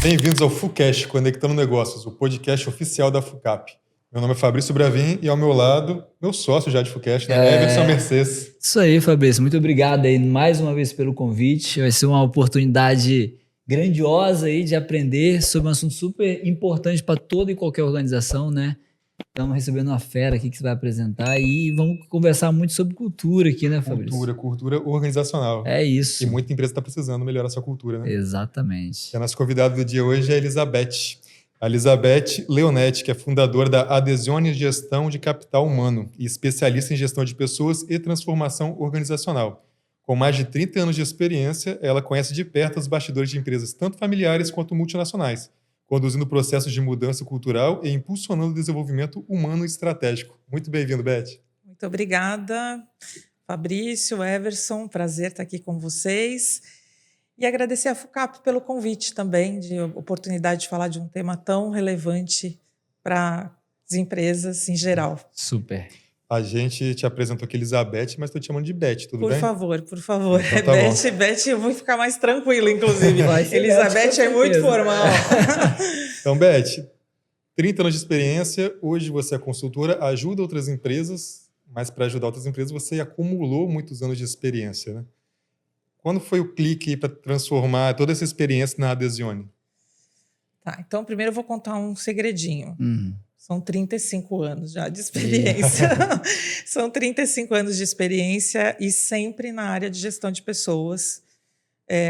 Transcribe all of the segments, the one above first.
Bem-vindos ao FuCast, Conectando Negócios, o podcast oficial da FUCAP. Meu nome é Fabrício Bravin e ao meu lado, meu sócio já de FuCast, né? Everson Mercedes. Isso aí, Fabrício. Muito obrigado aí mais uma vez pelo convite. Vai ser uma oportunidade grandiosa aí de aprender sobre um assunto super importante para toda e qualquer organização, né? Estamos recebendo uma fera aqui que você vai apresentar e vamos conversar muito sobre cultura aqui, né, Fabrício? Cultura organizacional. É E isso. muita empresa está precisando melhorar sua cultura, né? Exatamente. E a nossa convidada do dia hoje é a Elizabeth. A Elizabeth Leonetti, que é fundadora da Adesione Gestão de Capital Humano e especialista em gestão de pessoas e transformação organizacional. Com mais de 30 anos de experiência, ela conhece de perto os bastidores de empresas tanto familiares quanto multinacionais, conduzindo processos de mudança cultural e impulsionando o desenvolvimento humano e estratégico. Muito bem-vindo, Beth. Muito obrigada, Fabrício, Everson, prazer estar aqui com vocês. E agradecer a FUCAP pelo convite também, de oportunidade de falar de um tema tão relevante para as empresas em geral. Super. A gente te apresentou aqui, Elizabeth, mas estou te chamando de Beth, tudo bem? Por favor. Então tá Beth, eu vou ficar mais tranquila, inclusive. Elizabeth é muito formal. Então, Beth, 30 anos de experiência, hoje você é consultora, ajuda outras empresas, mas para ajudar outras empresas você acumulou muitos anos de experiência, né? Quando foi o clique para transformar toda essa experiência na Adesione? Tá, então primeiro eu vou contar um segredinho. São 35 anos já de experiência. São 35 anos de experiência e sempre na área de gestão de pessoas,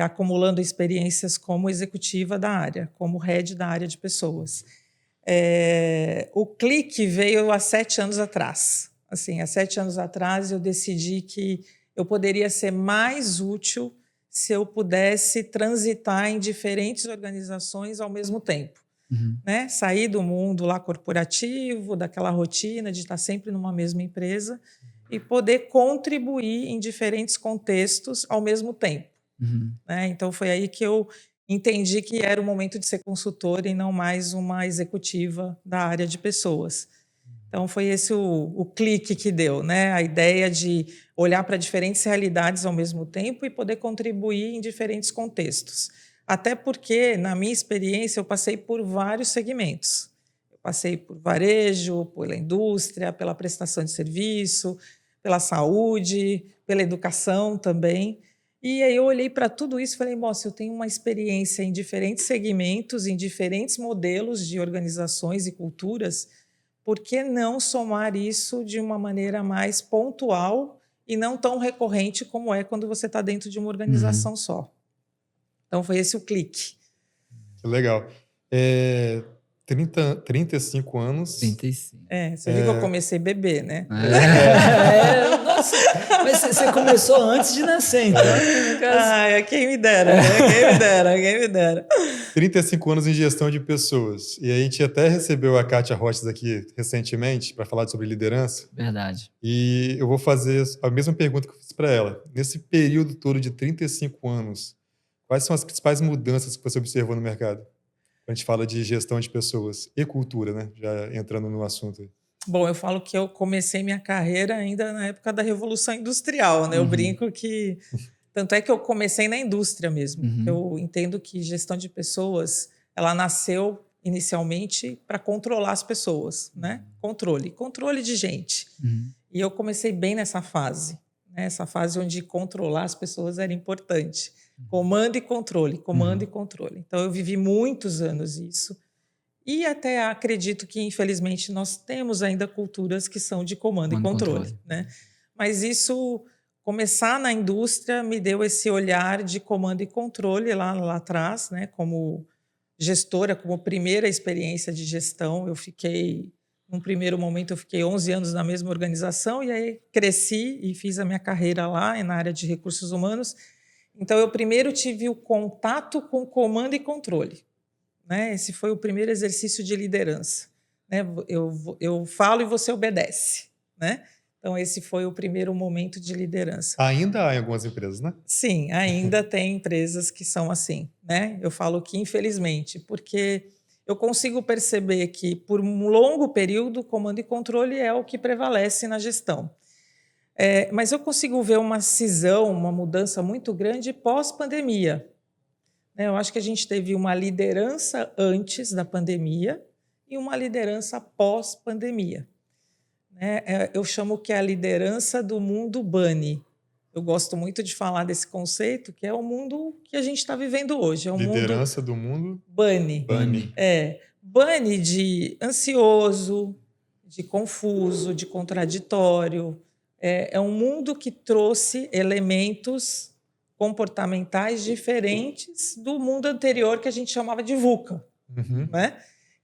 acumulando experiências como executiva da área, como head da área de pessoas. O clique veio há 7 anos atrás. Assim, há 7 anos atrás eu decidi que eu poderia ser mais útil se eu pudesse transitar em diferentes organizações ao mesmo tempo. Né? Sair do mundo lá corporativo, daquela rotina de estar sempre numa mesma empresa e poder contribuir em diferentes contextos ao mesmo tempo. Né? Então, foi aí que eu entendi que era o momento de ser consultora e não mais uma executiva da área de pessoas. Então, foi esse o clique que deu, né? A ideia de olhar para diferentes realidades ao mesmo tempo e poder contribuir em diferentes contextos. Até porque, na minha experiência, eu passei por vários segmentos. Eu passei por varejo, pela indústria, pela prestação de serviço, pela saúde, pela educação também. E aí eu olhei para tudo isso e falei, nossa, eu tenho uma experiência em diferentes segmentos, em diferentes modelos de organizações e culturas. Por que não somar isso de uma maneira mais pontual e não tão recorrente como é quando você está dentro de uma organização só? Então, foi esse o clique. Que legal. 35 anos. 35. Você viu que eu comecei bebê, né? Nossa, mas você começou antes de nascer, então. Quem me dera, né? Quem me dera. 35 anos em gestão de pessoas. E a gente até recebeu a Kátia Roches aqui recentemente para falar sobre liderança. Verdade. E eu vou fazer a mesma pergunta que eu fiz para ela. Nesse período todo de 35 anos, quais são as principais mudanças que você observou no mercado? A gente fala de gestão de pessoas e cultura, né? Já entrando no assunto. Bom, eu falo que eu comecei minha carreira ainda na época da Revolução Industrial, né? Eu brinco que... Tanto é que eu comecei na indústria mesmo. Eu entendo que gestão de pessoas, ela nasceu inicialmente para controlar as pessoas, né? Controle de gente. E eu comecei bem nessa fase, né? Essa fase onde controlar as pessoas era importante. Comando e controle. Então, eu vivi muitos anos isso. E até acredito que, infelizmente, nós temos ainda culturas que são de comando e controle. Né? Mas isso, começar na indústria, me deu esse olhar de comando e controle lá atrás, né? Como gestora, como primeira experiência de gestão. Num primeiro momento, eu fiquei 11 anos na mesma organização e aí cresci e fiz a minha carreira lá na área de recursos humanos. Então, eu primeiro tive o contato com comando e controle. Né? Esse foi o primeiro exercício de liderança. Né? Eu falo e você obedece. Né? Então, esse foi o primeiro momento de liderança. Ainda há em algumas empresas, né? Sim, ainda tem empresas que são assim. Né? Eu falo que, infelizmente, porque eu consigo perceber que, por um longo período, comando e controle é o que prevalece na gestão. Mas eu consigo ver uma cisão, uma mudança muito grande pós-pandemia. né? Eu acho que a gente teve uma liderança antes da pandemia e uma liderança pós-pandemia, né? Eu chamo que é a liderança do mundo bunny. Eu gosto muito de falar desse conceito, que é o mundo que a gente está vivendo hoje. É o Liderança mundo do mundo bunny. bunny. Bunny de ansioso, de confuso, de contraditório. É um mundo que trouxe elementos comportamentais diferentes do mundo anterior que a gente chamava de VUCA, Uhum. né?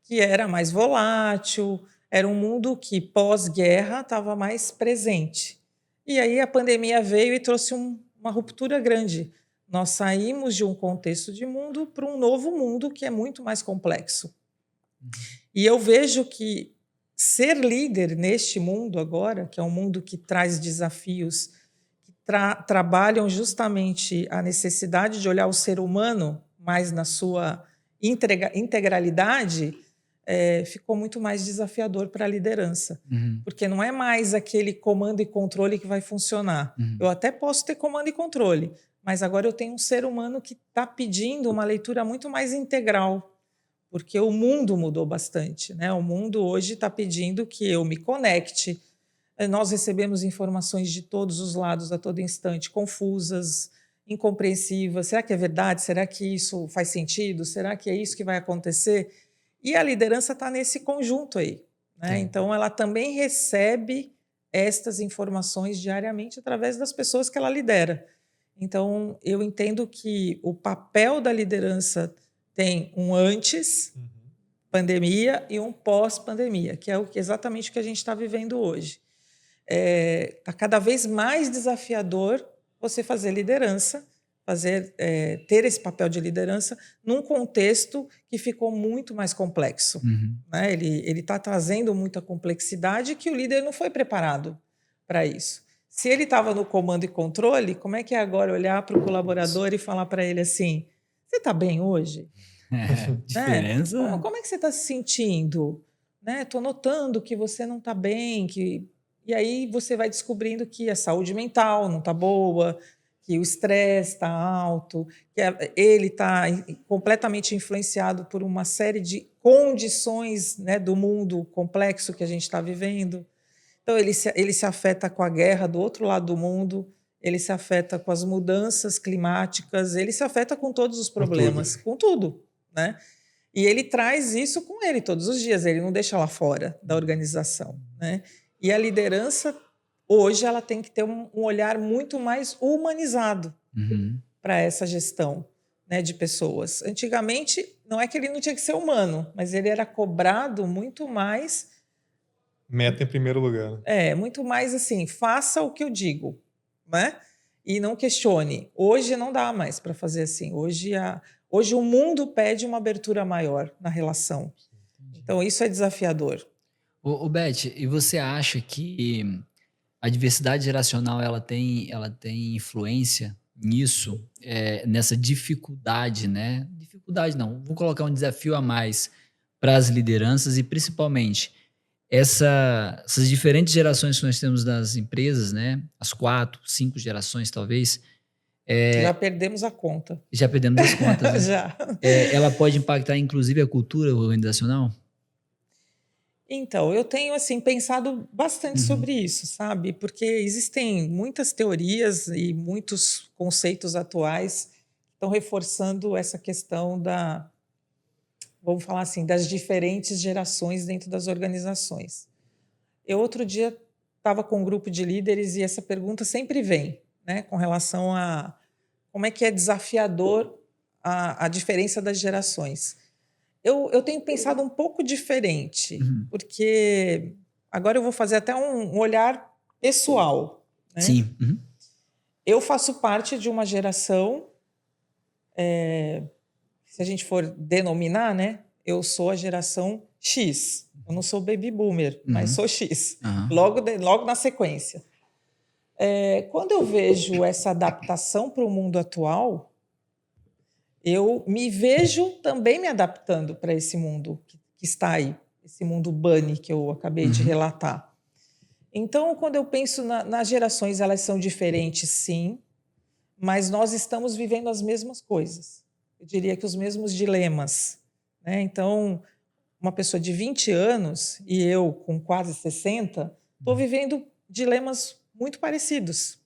Que era mais volátil, era um mundo que pós-guerra estava mais presente. E aí a pandemia veio e trouxe uma ruptura grande. Nós saímos de um contexto de mundo para um novo mundo que é muito mais complexo. E eu vejo que ser líder neste mundo agora, que é um mundo que traz desafios, que trabalham justamente a necessidade de olhar o ser humano mais na sua integralidade, ficou muito mais desafiador para a liderança. Porque não é mais aquele comando e controle que vai funcionar. Eu até posso ter comando e controle, mas agora eu tenho um ser humano que está pedindo uma leitura muito mais integral, porque o mundo mudou bastante, né? O mundo hoje está pedindo que eu me conecte. Nós recebemos informações de todos os lados a todo instante, confusas, incompreensivas. Será que é verdade? Será que isso faz sentido? Será que é isso que vai acontecer? E a liderança está nesse conjunto aí, né? Então, ela também recebe estas informações diariamente através das pessoas que ela lidera. Então, eu entendo que o papel da liderança tem um antes pandemia e um pós-pandemia, que é exatamente o que a gente está vivendo hoje. Está cada vez mais desafiador você fazer liderança, ter esse papel de liderança num contexto que ficou muito mais complexo. Né? Ele está trazendo muita complexidade que o líder não foi preparado para isso. Se ele estava no comando e controle, como é que é agora olhar para o colaborador e falar para ele assim, você está bem hoje? Diferença. Né? Como é que você está se sentindo? Estou notando que você não está bem, e aí você vai descobrindo que a saúde mental não está boa, que o estresse está alto, que ele está completamente influenciado por uma série de condições, né, do mundo complexo que a gente está vivendo. Então, ele se afeta com a guerra do outro lado do mundo, ele se afeta com as mudanças climáticas, ele se afeta com todos os problemas, com tudo, né? E ele traz isso com ele todos os dias, ele não deixa lá fora da organização, né? E a liderança, hoje, ela tem que ter um olhar muito mais humanizado para essa gestão, né, de pessoas. Antigamente, não é que ele não tinha que ser humano, mas ele era cobrado muito mais... Meta em primeiro lugar. Né? Muito mais assim, faça o que eu digo, né? E não questione. Hoje não dá mais para fazer assim. Hoje o mundo pede uma abertura maior na relação. Então, isso é desafiador. Ô Beth, e você acha que a diversidade geracional ela tem influência nisso, nessa dificuldade, né? Dificuldade não, vou colocar um desafio a mais para as lideranças e principalmente essas diferentes gerações que nós temos das empresas, né? As 4, 5 gerações talvez. Já perdemos a conta. Já perdemos as contas, né? Já. Ela pode impactar inclusive a cultura organizacional? Então, eu tenho assim pensado bastante sobre isso, sabe? Porque existem muitas teorias e muitos conceitos atuais que estão reforçando essa questão vamos falar assim, das diferentes gerações dentro das organizações. Eu outro dia estava com um grupo de líderes e essa pergunta sempre vem, né, com relação a como é que é desafiador a diferença das gerações. Eu tenho pensado um pouco diferente, porque agora eu vou fazer até um olhar pessoal. Né? Sim. Eu faço parte de uma geração, se a gente for denominar, né? Eu sou a geração X. Eu não sou baby boomer, mas sou X. Logo na sequência. Quando eu vejo essa adaptação para o mundo atual, eu me vejo também me adaptando para esse mundo que está aí, esse mundo bunny que eu acabei de relatar. Então, quando eu penso nas gerações, elas são diferentes, sim, mas nós estamos vivendo as mesmas coisas. eu diria que os mesmos dilemas, né? Então, uma pessoa de 20 anos e eu com quase 60, estou vivendo dilemas muito parecidos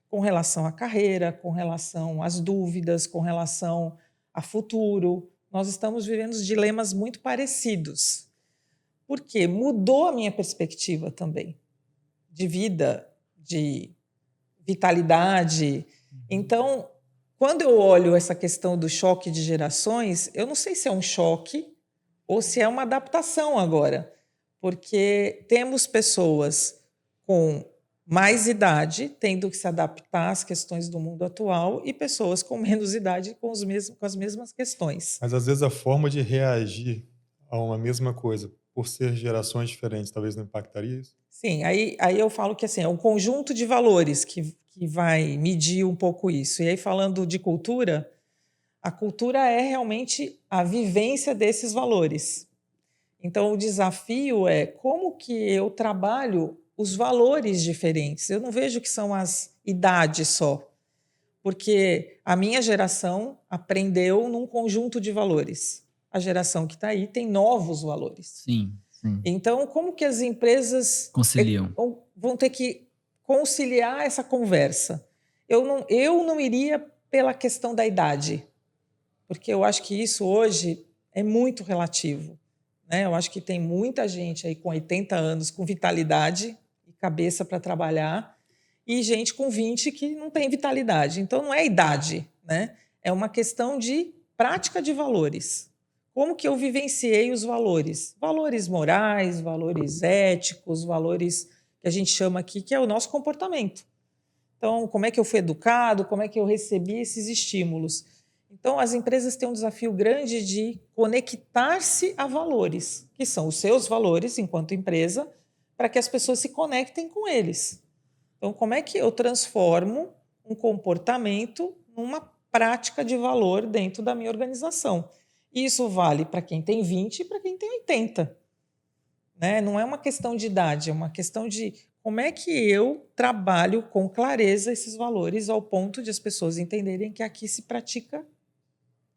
com relação à carreira, com relação às dúvidas, com relação a futuro. Nós estamos vivendo dilemas muito parecidos. Porque mudou a minha perspectiva também de vida, de vitalidade. Então, quando eu olho essa questão do choque de gerações, eu não sei se é um choque ou se é uma adaptação agora, porque temos pessoas com mais idade tendo que se adaptar às questões do mundo atual e pessoas com menos idade com as mesmas questões. Mas às vezes a forma de reagir a uma mesma coisa, por ser gerações diferentes, talvez não impactaria isso? Sim, aí eu falo que assim, é um conjunto de valores que vai medir um pouco isso. E aí, falando de cultura, a cultura é realmente a vivência desses valores. Então, o desafio é como que eu trabalho os valores diferentes. Eu não vejo que são as idades só, porque a minha geração aprendeu num conjunto de valores. A geração que está aí tem novos valores. Sim, sim. Então, como que as empresas Conciliam. vão ter que conciliar essa conversa? Eu não iria pela questão da idade, porque eu acho que isso hoje é muito relativo, né? Eu acho que tem muita gente aí com 80 anos com vitalidade e cabeça para trabalhar e gente com 20 que não tem vitalidade. Então, não é idade, né? É uma questão de prática de valores. Como que eu vivenciei os valores? Valores morais, valores éticos, valores que a gente chama aqui, que é o nosso comportamento. Então, como é que eu fui educado, como é que eu recebi esses estímulos? Então, as empresas têm um desafio grande de conectar-se a valores, que são os seus valores enquanto empresa, para que as pessoas se conectem com eles. Então, como é que eu transformo um comportamento numa prática de valor dentro da minha organização? E isso vale para quem tem 20 e para quem tem 80. Né? Não é uma questão de idade, é uma questão de como é que eu trabalho com clareza esses valores ao ponto de as pessoas entenderem que aqui se pratica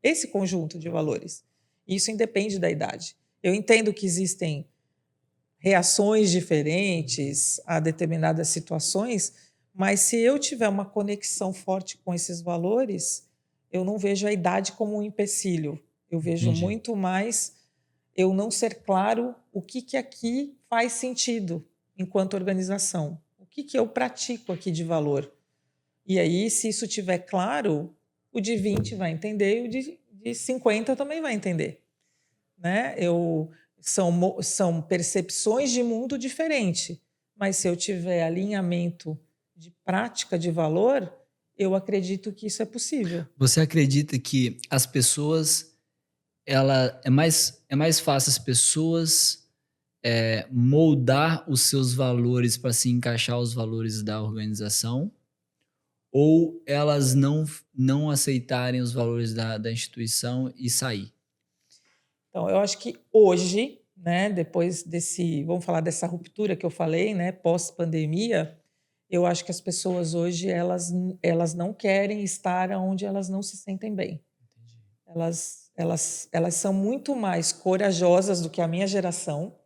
esse conjunto de valores. Isso independe da idade. Eu entendo que existem reações diferentes a determinadas situações, mas se eu tiver uma conexão forte com esses valores, eu não vejo a idade como um empecilho. Eu vejo Entendi. muito mais eu não ser claro o que aqui faz sentido enquanto organização. O que eu pratico aqui de valor. E aí, se isso estiver claro, o de 20 vai entender e o de 50 também vai entender. Né? São percepções de mundo diferente, mas se eu tiver alinhamento de prática de valor, eu acredito que isso é possível. Você acredita que as pessoas, é mais fácil as pessoas moldar os seus valores para se encaixar aos valores da organização, ou elas não aceitarem os valores da instituição e sair? Então, eu acho que hoje, né, depois vamos falar dessa ruptura que eu falei, né, pós-pandemia, eu acho que as pessoas hoje elas não querem estar onde elas não se sentem bem. Elas são muito mais corajosas do que a minha geração,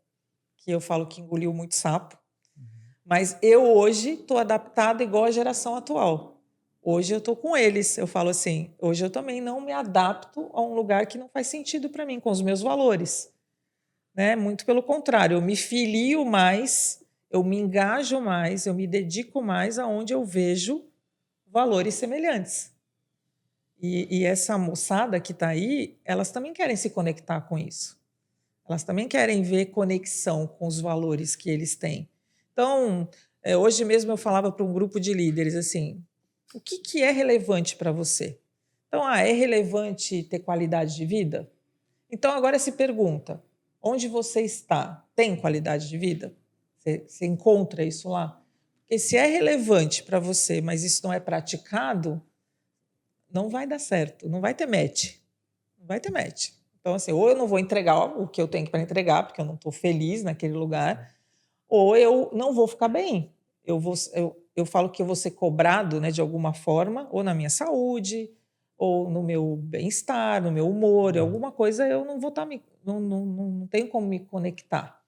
que eu falo que engoliu muito sapo, mas eu hoje estou adaptada igual à geração atual. Hoje eu estou com eles, eu falo assim, hoje eu também não me adapto a um lugar que não faz sentido para mim, com os meus valores. Né? Muito pelo contrário, eu me filio mais, eu me engajo mais, eu me dedico mais aonde eu vejo valores semelhantes. E essa moçada que está aí, elas também querem se conectar com isso. Elas também querem ver conexão com os valores que eles têm. Então, hoje mesmo eu falava para um grupo de líderes assim, o que é relevante para você? Então, é relevante ter qualidade de vida? Então, agora se pergunta, onde você está? Tem qualidade de vida? Você encontra isso lá? Porque se é relevante para você, mas isso não é praticado, não vai dar certo, não vai ter match. Não vai ter match. Então, assim, ou eu não vou entregar o que eu tenho para entregar, porque eu não estou feliz naquele lugar, ou eu não vou ficar bem. Eu falo que eu vou ser cobrado, né, de alguma forma, ou na minha saúde, ou no meu bem-estar, no meu humor, alguma coisa eu não vou estar não tenho como me conectar.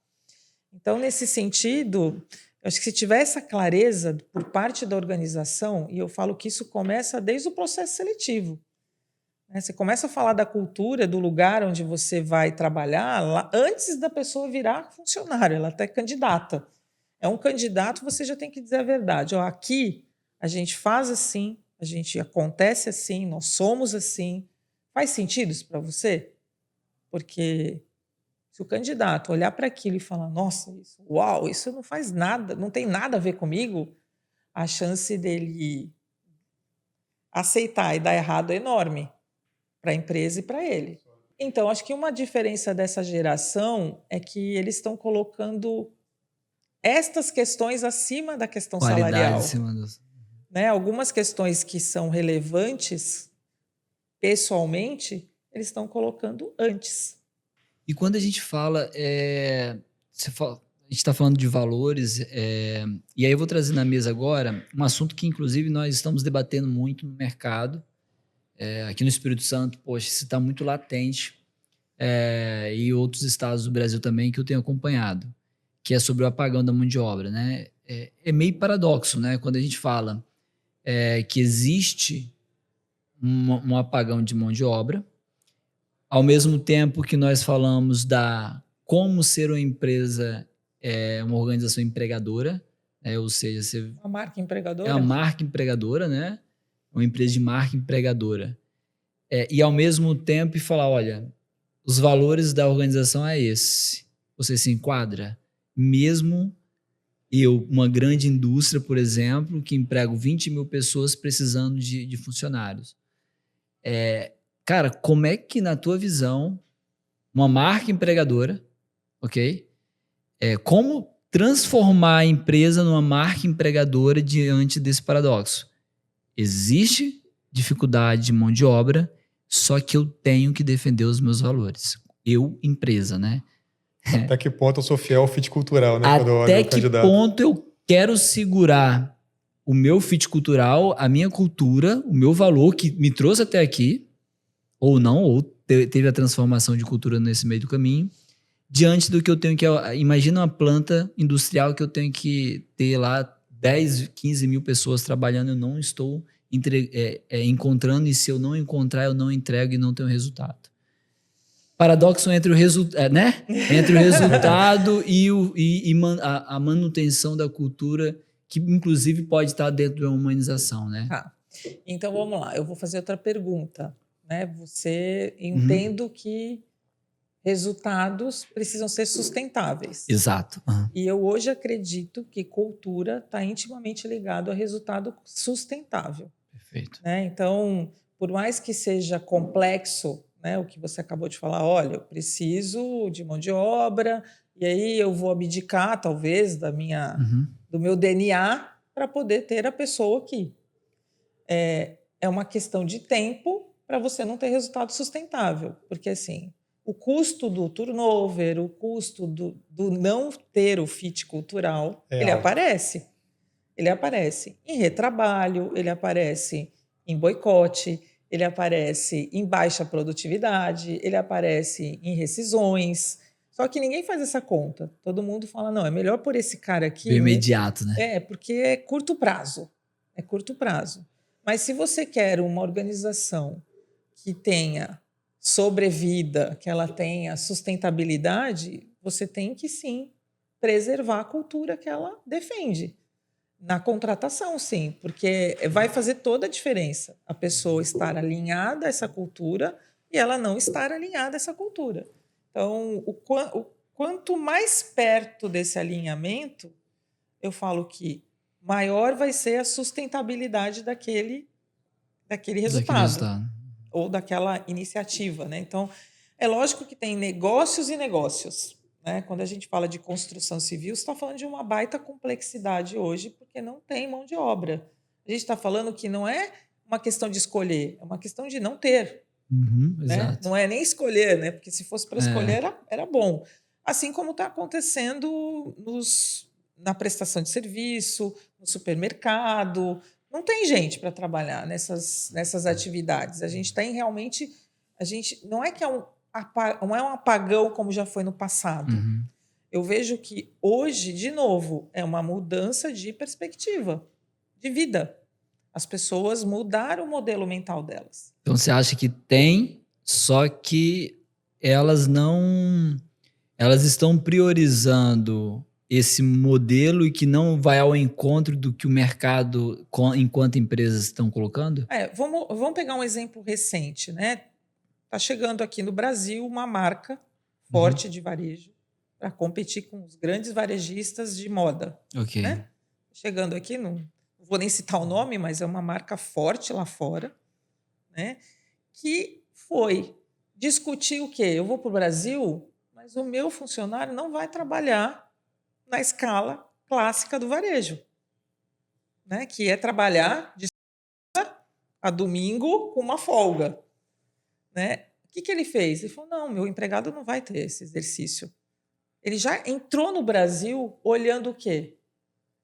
Então, nesse sentido, eu acho que se tiver essa clareza por parte da organização, e eu falo que isso começa desde o processo seletivo, né? Você começa a falar da cultura, do lugar onde você vai trabalhar, lá, antes da pessoa virar funcionário, ela até é candidata. É um candidato, você já tem que dizer a verdade. Ó, aqui a gente faz assim, a gente acontece assim, nós somos assim. Faz sentido isso para você? Porque se o candidato olhar para aquilo e falar, nossa, isso, uau, isso não faz nada, não tem nada a ver comigo, a chance dele aceitar e dar errado é enorme para a empresa e para ele. Então, acho que uma diferença dessa geração é que eles estão colocando estas questões acima da questão Qualidade salarial. acima dos... Né? Algumas questões que são relevantes pessoalmente, eles estão colocando antes. E quando a gente fala, a gente está falando de valores, e aí eu vou trazer na mesa agora um assunto que, inclusive, nós estamos debatendo muito no mercado, aqui no Espírito Santo, poxa, isso está muito latente, e outros estados do Brasil também que eu tenho acompanhado, que é sobre o apagão da mão de obra, né? É meio paradoxo, né? Quando a gente fala que existe um apagão de mão de obra, ao mesmo tempo que nós falamos da como ser uma empresa, uma organização empregadora, ou seja, você Uma marca é empregadora? uma marca empregadora, né? Uma empresa de marca empregadora. E ao mesmo tempo falar, olha, os valores da organização é esse. Você se enquadra? Mesmo eu, uma grande indústria, por exemplo, que emprego 20 mil pessoas precisando de funcionários. Cara, como é que, na tua visão, uma marca empregadora, ok? Como transformar a empresa numa marca empregadora diante desse paradoxo? Existe dificuldade de mão de obra, só que eu tenho que defender os meus valores. Eu, empresa, né? Até que ponto eu sou fiel ao fit cultural, né? Quando eu olho Até o que candidato. ponto eu quero segurar o meu fit cultural, a minha cultura, o meu valor que me trouxe até aqui, ou não, ou teve a transformação de cultura nesse meio do caminho, diante do que eu tenho que... Imagina uma planta industrial que eu tenho que ter lá 10, 15 mil pessoas trabalhando, eu não estou encontrando, e se eu não encontrar, eu não entrego e não tenho resultado. Paradoxo entre o resultado, né? Entre o resultado e a manutenção da cultura, que inclusive pode estar dentro da humanização, né? Tá. Então vamos lá, eu vou fazer outra pergunta. Né? Você entendo que resultados precisam ser sustentáveis. Exato. E eu hoje acredito que cultura está intimamente ligado a resultado sustentável. Perfeito. Né? Então, por mais que seja complexo, né, o que você acabou de falar, olha, eu preciso de mão de obra, e aí eu vou abdicar, talvez, do meu DNA para poder ter a pessoa aqui. É uma questão de tempo para você não ter resultado sustentável, porque assim, o custo do turnover, o custo do não ter o fit cultural, ele alto. aparece. Ele aparece em retrabalho, ele aparece em boicote, ele aparece em baixa produtividade, ele aparece em rescisões. Só que ninguém faz essa conta. Todo mundo fala, não, é melhor por esse cara aqui. Bem imediato, né? Porque é curto prazo. É curto prazo. Mas se você quer uma organização que tenha sobrevida, que ela tenha sustentabilidade, você tem que, sim, preservar a cultura que ela defende. Na contratação, sim, porque vai fazer toda a diferença a pessoa estar alinhada a essa cultura e ela não estar alinhada a essa cultura. Então, o quanto mais perto desse alinhamento, eu falo que maior vai ser a sustentabilidade daquele resultado. Ou daquela iniciativa. Né? Então, é lógico que tem negócios e negócios. Né? Quando a gente fala de construção civil, você está falando de uma baita complexidade hoje, porque não tem mão de obra. A gente está falando que não é uma questão de escolher, é uma questão de não ter. Né? Não é nem escolher, né? Porque se fosse para escolher era bom. Assim como está acontecendo na prestação de serviço, no supermercado, não tem gente para trabalhar nessas atividades. A gente tem realmente, não é que não é um apagão como já foi no passado. Uhum. Eu vejo que hoje, de novo, é uma mudança de perspectiva, de vida. As pessoas mudaram o modelo mental delas. Então você acha que tem, só que elas estão priorizando esse modelo e que não vai ao encontro do que o mercado, enquanto empresas, estão colocando? Vamos pegar um exemplo recente, né? Está chegando aqui no Brasil uma marca forte de varejo para competir com os grandes varejistas de moda. Ok. Né? Chegando aqui, não vou nem citar o nome, mas é uma marca forte lá fora, né? Que foi discutir o quê? Eu vou para o Brasil, mas o meu funcionário não vai trabalhar na escala clássica do varejo, né? Que é trabalhar de segunda a domingo com uma folga. Né? O que ele fez? Ele falou, não, meu empregado não vai ter esse exercício. Ele já entrou no Brasil olhando o quê?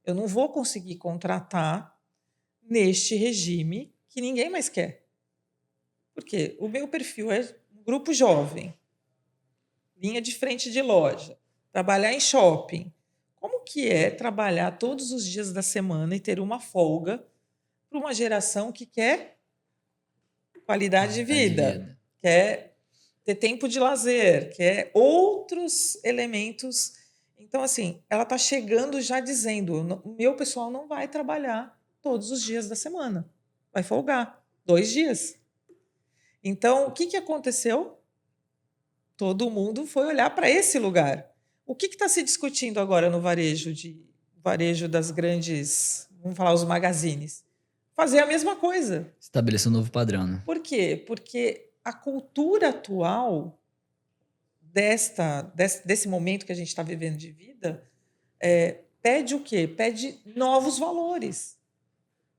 Eu não vou conseguir contratar neste regime que ninguém mais quer. Por quê? O meu perfil é um grupo jovem, linha de frente de loja, trabalhar em shopping. Como que é trabalhar todos os dias da semana e ter uma folga para uma geração que quer qualidade de vida, quer ter tempo de lazer, quer outros elementos. Então, assim, ela está chegando já dizendo, o meu pessoal não vai trabalhar todos os dias da semana, vai folgar 2 dias. Então, o que aconteceu? Todo mundo foi olhar para esse lugar. O que está se discutindo agora no varejo das grandes, vamos falar, os magazines? Fazer a mesma coisa. Estabelecer um novo padrão. Né? Por quê? Porque a cultura atual desse momento que a gente está vivendo de vida pede o quê? Pede novos valores.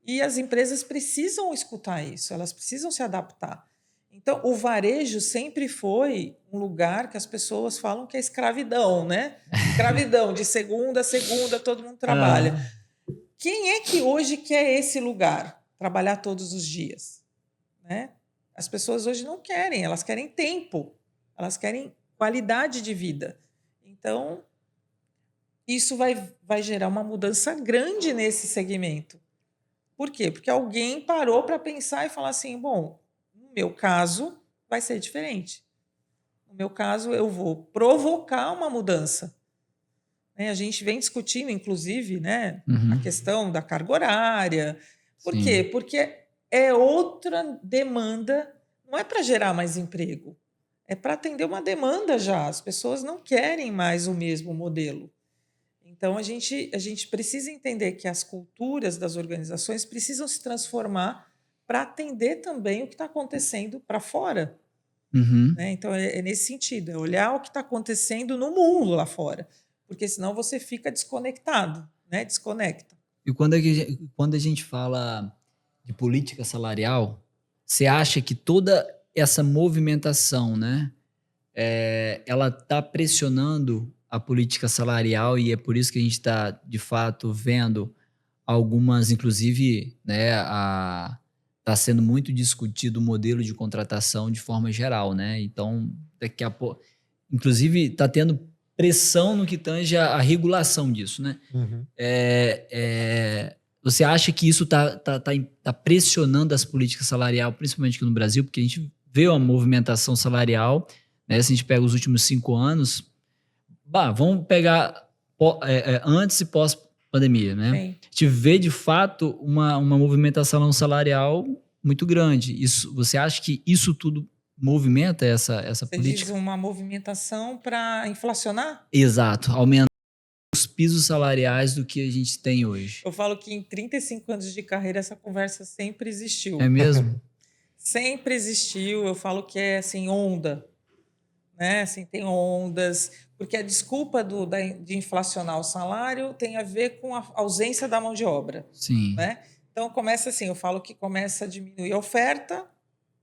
E as empresas precisam escutar isso, elas precisam se adaptar. Então, o varejo sempre foi um lugar que as pessoas falam que é escravidão, né? Escravidão, de segunda a segunda, todo mundo trabalha. Quem é que hoje quer esse lugar? Trabalhar todos os dias, né? As pessoas hoje não querem, elas querem tempo, elas querem qualidade de vida. Então, isso vai gerar uma mudança grande nesse segmento. Por quê? Porque alguém parou para pensar e falar assim, bom, no meu caso vai ser diferente. No meu caso, eu vou provocar uma mudança. A gente vem discutindo, inclusive, né, a questão da carga horária. Por quê? Porque é outra demanda, não é para gerar mais emprego, é para atender uma demanda já. As pessoas não querem mais o mesmo modelo. Então, a gente precisa entender que as culturas das organizações precisam se transformar para atender também o que está acontecendo para fora. Né? Então, é nesse sentido, é olhar o que está acontecendo no mundo lá fora, porque senão você fica desconectado, né? Desconecta. E quando a gente fala de política salarial, você acha que toda essa movimentação, né, ela está pressionando a política salarial e é por isso que a gente está, de fato, vendo algumas, inclusive, né, está sendo muito discutido o modelo de contratação de forma geral, né? Então, daqui a pouco, inclusive, está tendo pressão no que tange a regulação disso, né? Você acha que isso tá pressionando as políticas salariais, principalmente aqui no Brasil, porque a gente vê uma movimentação salarial, né? Se a gente pega os últimos 5 anos, vamos pegar antes e pós-pandemia, né? Sim. A gente vê, de fato, uma movimentação salarial muito grande. Você acha que isso tudo movimenta essa política? Você diz uma movimentação para inflacionar? Exato, aumentar os pisos salariais do que a gente tem hoje. Eu falo que em 35 anos de carreira essa conversa sempre existiu. É mesmo? Sempre existiu. Eu falo que é assim, onda. Né? Assim, tem ondas, porque a desculpa de inflacionar o salário tem a ver com a ausência da mão de obra. Sim. Né? Então, começa assim, eu falo que começa a diminuir a oferta,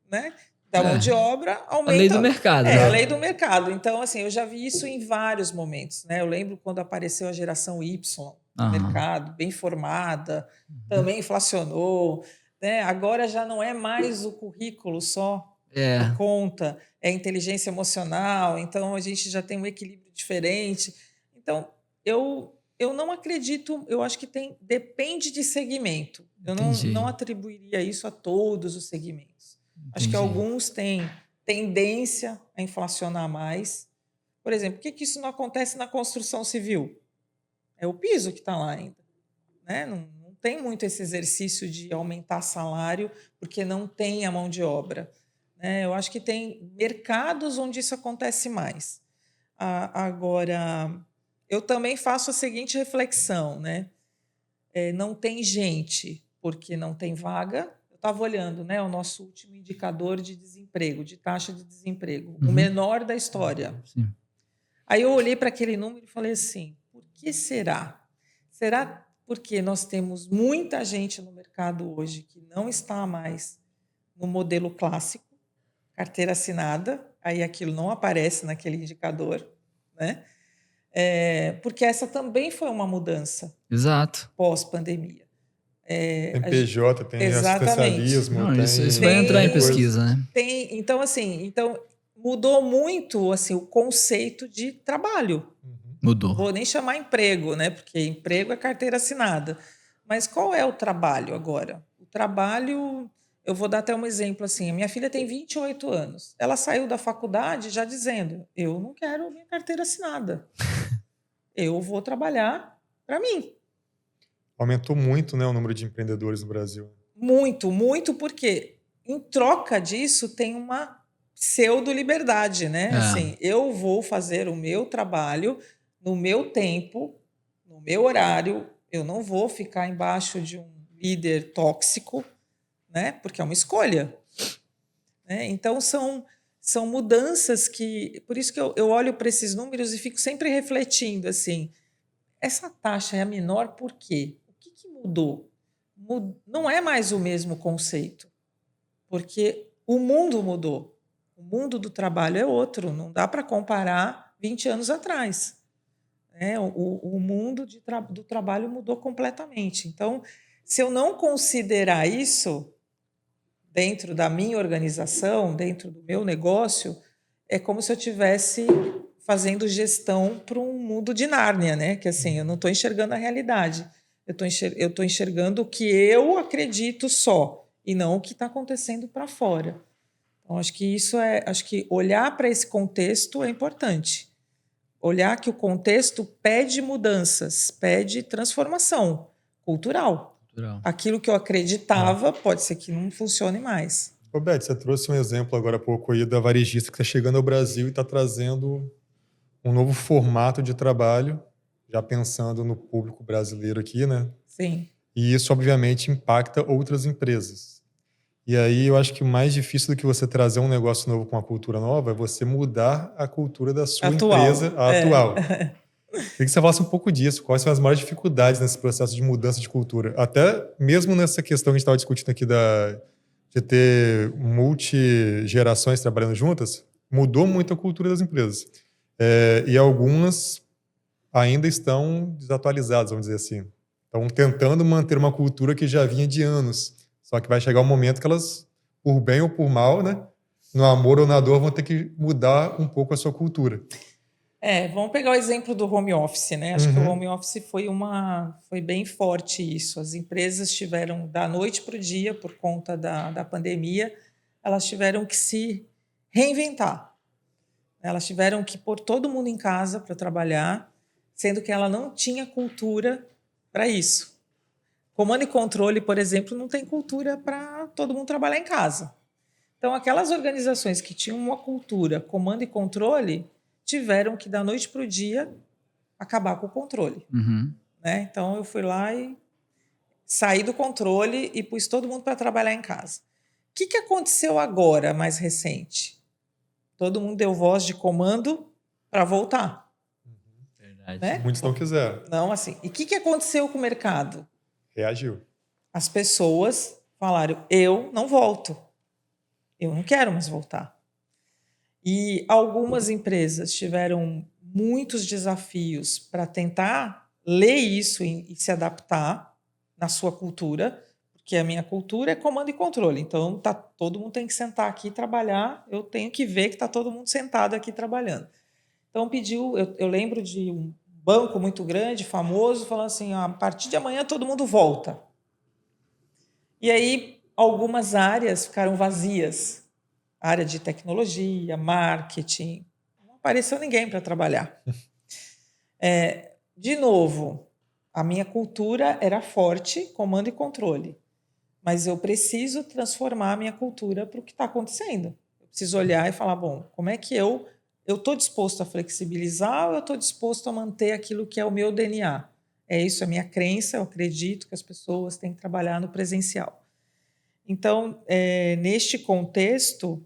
né, da mão de obra, aumenta... A lei do mercado. A lei do mercado. Então, assim, eu já vi isso em vários momentos. Né? Eu lembro quando apareceu a geração Y, no mercado, bem formada, também inflacionou, né? Agora já não é mais o currículo só que conta, é inteligência emocional, então a gente já tem um equilíbrio diferente. Então, eu não acredito, eu acho que depende de segmento. Eu não atribuiria isso a todos os segmentos. Acho que alguns têm tendência a inflacionar mais. Por exemplo, por que isso não acontece na construção civil? É o piso que está lá ainda. Né? Não tem muito esse exercício de aumentar salário porque não tem a mão de obra. Né? Eu acho que tem mercados onde isso acontece mais. Agora, eu também faço a seguinte reflexão. Né? Não tem gente porque não tem vaga. Eu estava olhando, né, o nosso último indicador de desemprego, de taxa de desemprego, o menor da história. Sim. Aí eu olhei para aquele número e falei assim, por que será? Será porque nós temos muita gente no mercado hoje que não está mais no modelo clássico, carteira assinada, aí aquilo não aparece naquele indicador, né? Porque essa também foi uma mudança. Exato. Pós-pandemia. Tem PJ, tem exatamente. assistencialismo. Não, tem isso vai entrar em pesquisa, né? Então, mudou muito assim, o conceito de trabalho. Mudou. Não vou nem chamar emprego, né? Porque emprego é carteira assinada. Mas qual é o trabalho agora? O trabalho, eu vou dar até um exemplo assim. A minha filha tem 28 anos. Ela saiu da faculdade já dizendo: eu não quero minha carteira assinada. Eu vou trabalhar para mim. Aumentou muito, né, o número de empreendedores no Brasil. Muito, muito, porque em troca disso tem uma pseudo-liberdade, né? Assim, eu vou fazer o meu trabalho no meu tempo, no meu horário, eu não vou ficar embaixo de um líder tóxico, né? Porque é uma escolha. Né? Então, são mudanças que... Por isso que eu olho para esses números e fico sempre refletindo, assim, essa taxa é a menor por quê? O que mudou? Não é mais o mesmo conceito, porque o mundo mudou. O mundo do trabalho é outro, não dá para comparar 20 anos atrás. Né? O mundo do trabalho mudou completamente. Então, se eu não considerar isso dentro da minha organização, dentro do meu negócio, é como se eu estivesse fazendo gestão para um mundo de Nárnia, né? Que assim, eu não estou enxergando a realidade. Eu estou enxergando o que eu acredito só e não o que está acontecendo para fora. Então, acho que olhar para esse contexto é importante. Olhar que o contexto pede mudanças, pede transformação cultural. Aquilo que eu acreditava pode ser que não funcione mais. Roberto, você trouxe um exemplo agora há pouco aí da varejista que está chegando ao Brasil e está trazendo um novo formato de trabalho, já pensando no público brasileiro aqui, né? Sim. E isso, obviamente, impacta outras empresas. E aí eu acho que o mais difícil do que você trazer um negócio novo com uma cultura nova é você mudar a cultura da sua empresa atual. Queria que você falasse um pouco disso. Quais são as maiores dificuldades nesse processo de mudança de cultura? Até mesmo nessa questão que a gente estava discutindo aqui de ter multigerações trabalhando juntas, mudou muito a cultura das empresas. E algumas ainda estão desatualizadas, vamos dizer assim. Estão tentando manter uma cultura que já vinha de anos. Só que vai chegar um momento que elas, por bem ou por mal, né, no amor ou na dor, vão ter que mudar um pouco a sua cultura. Vamos pegar o exemplo do home office, né? Acho que o home office foi bem forte isso. As empresas tiveram, da noite para o dia, por conta da pandemia, elas tiveram que se reinventar. Elas tiveram que pôr todo mundo em casa para trabalhar, sendo que ela não tinha cultura para isso. Comando e controle, por exemplo, não tem cultura para todo mundo trabalhar em casa. Então, aquelas organizações que tinham uma cultura comando e controle tiveram que, da noite para o dia, acabar com o controle. Né? Então, eu fui lá e saí do controle e pus todo mundo para trabalhar em casa. O que aconteceu agora, mais recente? Todo mundo deu voz de comando para voltar. Verdade. Né? Muitos não quiseram. Não, assim. E o que aconteceu com o mercado? Reagiu. As pessoas falaram, eu não volto. Eu não quero mais voltar. E algumas empresas tiveram muitos desafios para tentar ler isso e se adaptar na sua cultura, porque a minha cultura é comando e controle. Então, todo mundo tem que sentar aqui e trabalhar, eu tenho que ver que está todo mundo sentado aqui trabalhando. Então, eu lembro de um banco muito grande, famoso, falando assim, a partir de amanhã todo mundo volta. E aí, algumas áreas ficaram vazias. Área de tecnologia, marketing, não apareceu ninguém para trabalhar. De novo, a minha cultura era forte, comando e controle. Mas eu preciso transformar a minha cultura para o que está acontecendo. Eu preciso olhar e falar, bom, como é que eu estou disposto a flexibilizar ou eu estou disposto a manter aquilo que é o meu DNA? É isso, a minha crença, eu acredito que as pessoas têm que trabalhar no presencial. Então, neste contexto,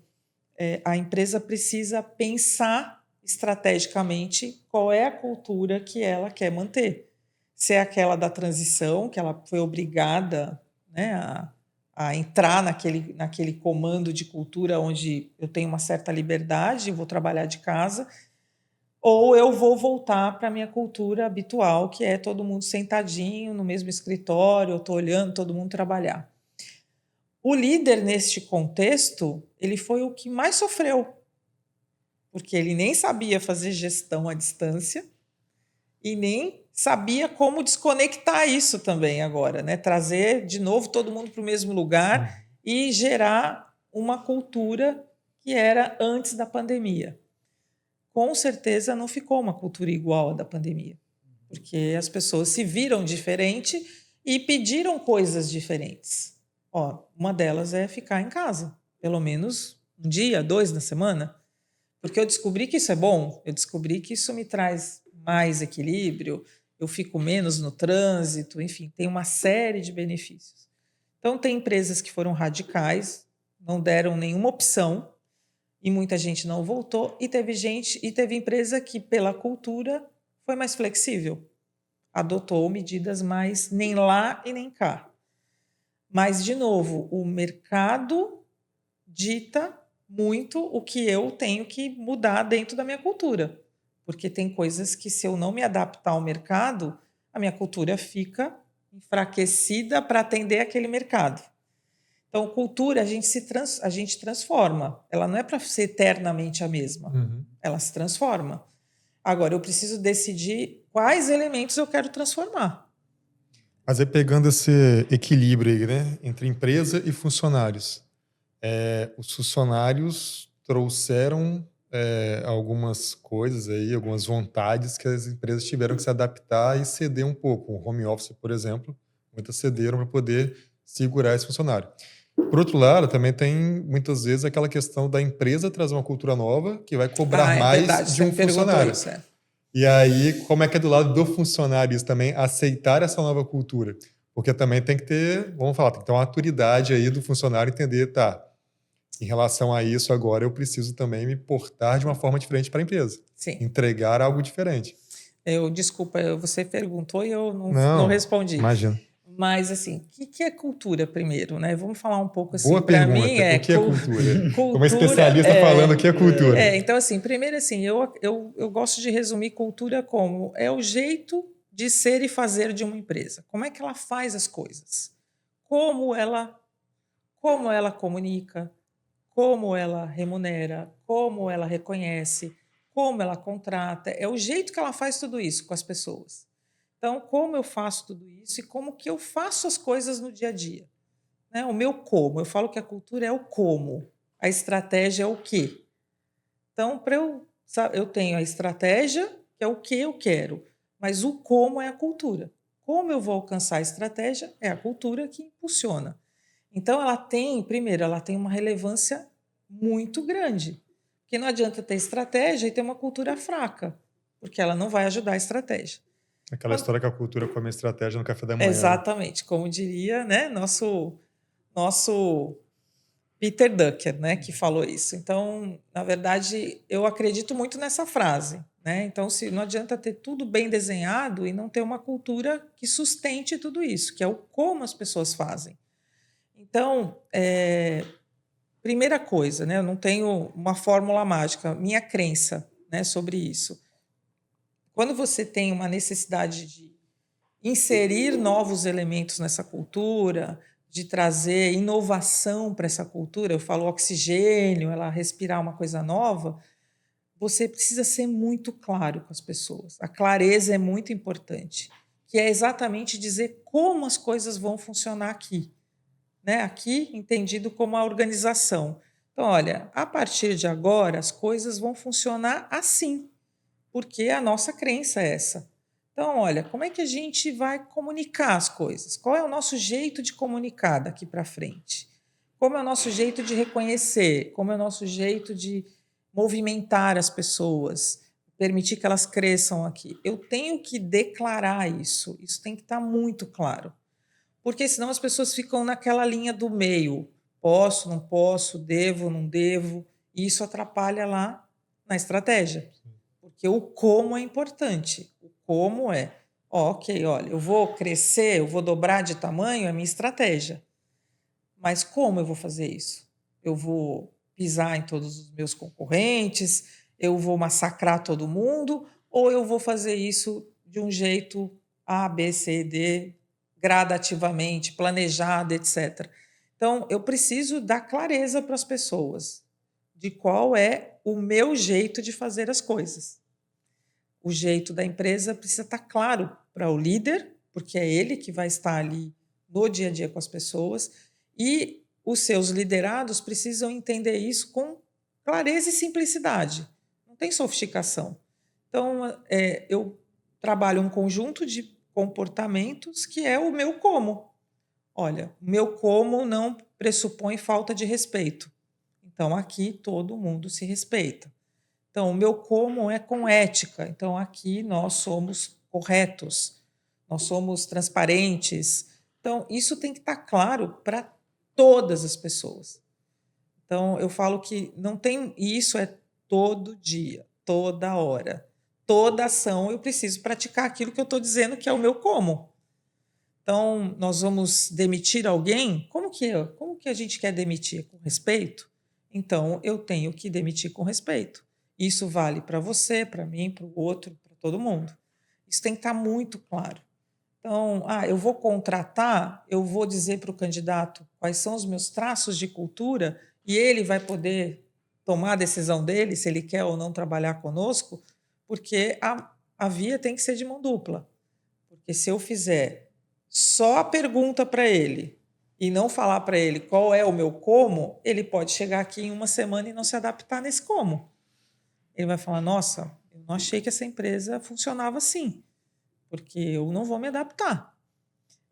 a empresa precisa pensar estrategicamente qual é a cultura que ela quer manter. Se é aquela da transição, que ela foi obrigada, né, a entrar naquele comando de cultura onde eu tenho uma certa liberdade, vou trabalhar de casa, ou eu vou voltar para a minha cultura habitual, que é todo mundo sentadinho no mesmo escritório, eu estou olhando todo mundo trabalhar. O líder, neste contexto, ele foi o que mais sofreu, porque ele nem sabia fazer gestão à distância e nem sabia como desconectar isso também agora, né? Trazer de novo todo mundo para o mesmo lugar e gerar uma cultura que era antes da pandemia. Com certeza não ficou uma cultura igual à da pandemia, porque as pessoas se viram diferente e pediram coisas diferentes. Uma delas é ficar em casa, pelo menos um dia, 2 na semana, porque eu descobri que isso é bom, eu descobri que isso me traz mais equilíbrio, eu fico menos no trânsito, enfim, tem uma série de benefícios. Então, tem empresas que foram radicais, não deram nenhuma opção, e muita gente não voltou, e teve empresa que, pela cultura, foi mais flexível, adotou medidas mais nem lá e nem cá. Mas, de novo, o mercado dita muito o que eu tenho que mudar dentro da minha cultura. Porque tem coisas que, se eu não me adaptar ao mercado, a minha cultura fica enfraquecida para atender aquele mercado. Então, cultura, a gente transforma. Ela não é para ser eternamente a mesma. Ela se transforma. Agora, eu preciso decidir quais elementos eu quero transformar. Mas aí pegando esse equilíbrio aí, né, entre empresa e funcionários, os funcionários trouxeram algumas coisas aí, algumas vontades que as empresas tiveram que se adaptar e ceder um pouco. O home office, por exemplo, muitas cederam para poder segurar esse funcionário. Por outro lado, também tem muitas vezes aquela questão da empresa trazer uma cultura nova que vai cobrar mais verdade, de um funcionário. Isso, E aí, como é que é do lado do funcionário isso também, aceitar essa nova cultura? Porque também tem que ter, vamos falar, tem que ter uma maturidade aí do funcionário entender, tá, em relação a isso agora eu preciso também me portar de uma forma diferente para a empresa. Sim. Entregar algo diferente. Desculpa, você perguntou e eu não respondi. Imagina. Mas, assim, o que é cultura primeiro, né? Vamos falar um pouco assim. Boa pergunta. Mim, o que é cultura? Uma especialista falando o que é cultura. Então, assim, primeiro, assim, eu gosto de resumir cultura como é o jeito de ser e fazer de uma empresa. Como é que ela faz as coisas? Como ela comunica, como ela remunera, como ela reconhece, como ela contrata. É o jeito que ela faz tudo isso com as pessoas. Então, como eu faço tudo isso e como que eu faço as coisas no dia a dia. Né? O meu como. Eu falo que a cultura é o como. A estratégia é o quê. Então, eu tenho a estratégia, que é o que eu quero, mas o como é a cultura. Como eu vou alcançar a estratégia é a cultura que impulsiona. Então, ela tem uma relevância muito grande. Porque não adianta ter estratégia e ter uma cultura fraca, porque ela não vai ajudar a estratégia. Aquela história que a cultura come a estratégia no café da manhã. Exatamente, como diria, né, nosso Peter Drucker, né, que falou isso. Então, na verdade, eu acredito muito nessa frase. Né? Então, não adianta ter tudo bem desenhado e não ter uma cultura que sustente tudo isso, que é o como as pessoas fazem. Então, primeira coisa, né, eu não tenho uma fórmula mágica, minha crença, né, sobre isso. Quando você tem uma necessidade de inserir novos elementos nessa cultura, de trazer inovação para essa cultura, eu falo oxigênio, ela respirar uma coisa nova, você precisa ser muito claro com as pessoas. A clareza é muito importante, que é exatamente dizer como as coisas vão funcionar aqui. Né? Aqui, entendido como a organização. Então, olha, a partir de agora, as coisas vão funcionar assim, porque a nossa crença é essa. Então, olha, como é que a gente vai comunicar as coisas? Qual é o nosso jeito de comunicar daqui para frente? Como é o nosso jeito de reconhecer? Como é o nosso jeito de movimentar as pessoas? Permitir que elas cresçam aqui? Eu tenho que declarar isso. Isso tem que estar muito claro. Porque senão as pessoas ficam naquela linha do meio. Posso, não posso, devo, não devo. E isso atrapalha lá na estratégia. Porque o como é importante. O como é, ok, olha, eu vou crescer, eu vou dobrar de tamanho, é a minha estratégia. Mas como eu vou fazer isso? Eu vou pisar em todos os meus concorrentes? Eu vou massacrar todo mundo? Ou eu vou fazer isso de um jeito A, B, C, D, gradativamente, planejado, etc. Então, eu preciso dar clareza para as pessoas de qual é o meu jeito de fazer as coisas. O jeito da empresa precisa estar claro para o líder, porque é ele que vai estar ali no dia a dia com as pessoas, e os seus liderados precisam entender isso com clareza e simplicidade. Não tem sofisticação. Então, eu trabalho um conjunto de comportamentos que é o meu como. Olha, o meu como não pressupõe falta de respeito. Então, aqui todo mundo se respeita. Então, o meu como é com ética. Então, aqui nós somos corretos, nós somos transparentes. Então, isso tem que estar claro para todas as pessoas. Então, eu falo que não tem. E isso é todo dia, toda hora. Toda ação eu preciso praticar aquilo que eu estou dizendo que é o meu como. Então, nós vamos demitir alguém? Como que a gente quer demitir? Com respeito? Então, eu tenho que demitir com respeito. Isso vale para você, para mim, para o outro, para todo mundo. Isso tem que estar muito claro. Então, eu vou contratar, eu vou dizer para o candidato quais são os meus traços de cultura e ele vai poder tomar a decisão dele, se ele quer ou não trabalhar conosco, porque a via tem que ser de mão dupla. Porque se eu fizer só a pergunta para ele e não falar para ele qual é o meu como, ele pode chegar aqui em uma semana e não se adaptar nesse como. Ele vai falar, nossa, eu não achei que essa empresa funcionava assim, porque eu não vou me adaptar.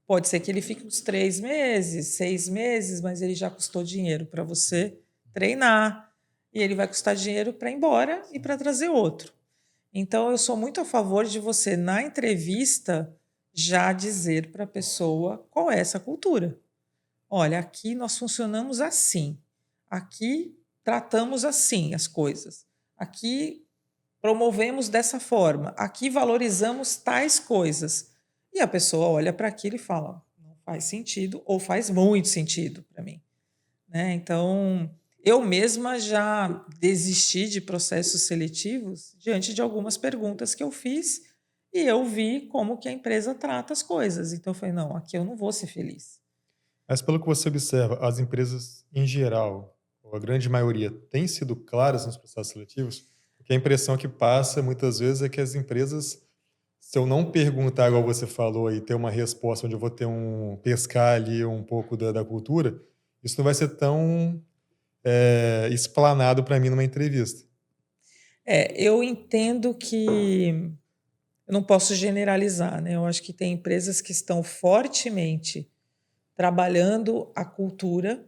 Pode ser que ele fique uns 3 meses, 6 meses, mas ele já custou dinheiro para você treinar, e ele vai custar dinheiro para ir embora e para trazer outro. Então, eu sou muito a favor de você, na entrevista, já dizer para a pessoa qual é essa cultura. Olha, aqui nós funcionamos assim. Aqui tratamos assim as coisas. Aqui promovemos dessa forma. Aqui valorizamos tais coisas. E a pessoa olha para aquilo e fala, não faz sentido ou faz muito sentido para mim. Né? Então, eu mesma já desisti de processos seletivos diante de algumas perguntas que eu fiz e eu vi como que a empresa trata as coisas. Então, eu falei, não, aqui eu não vou ser feliz. Mas pelo que você observa, as empresas em geral, ou a grande maioria, têm sido claras nos processos seletivos? Porque a impressão que passa muitas vezes é que as empresas, se eu não perguntar, igual você falou, e ter uma resposta onde eu vou ter pescar ali um pouco da cultura, isso não vai ser tão explanado para mim numa entrevista. Eu entendo que eu não posso generalizar, né? Eu acho que tem empresas que estão fortemente trabalhando a cultura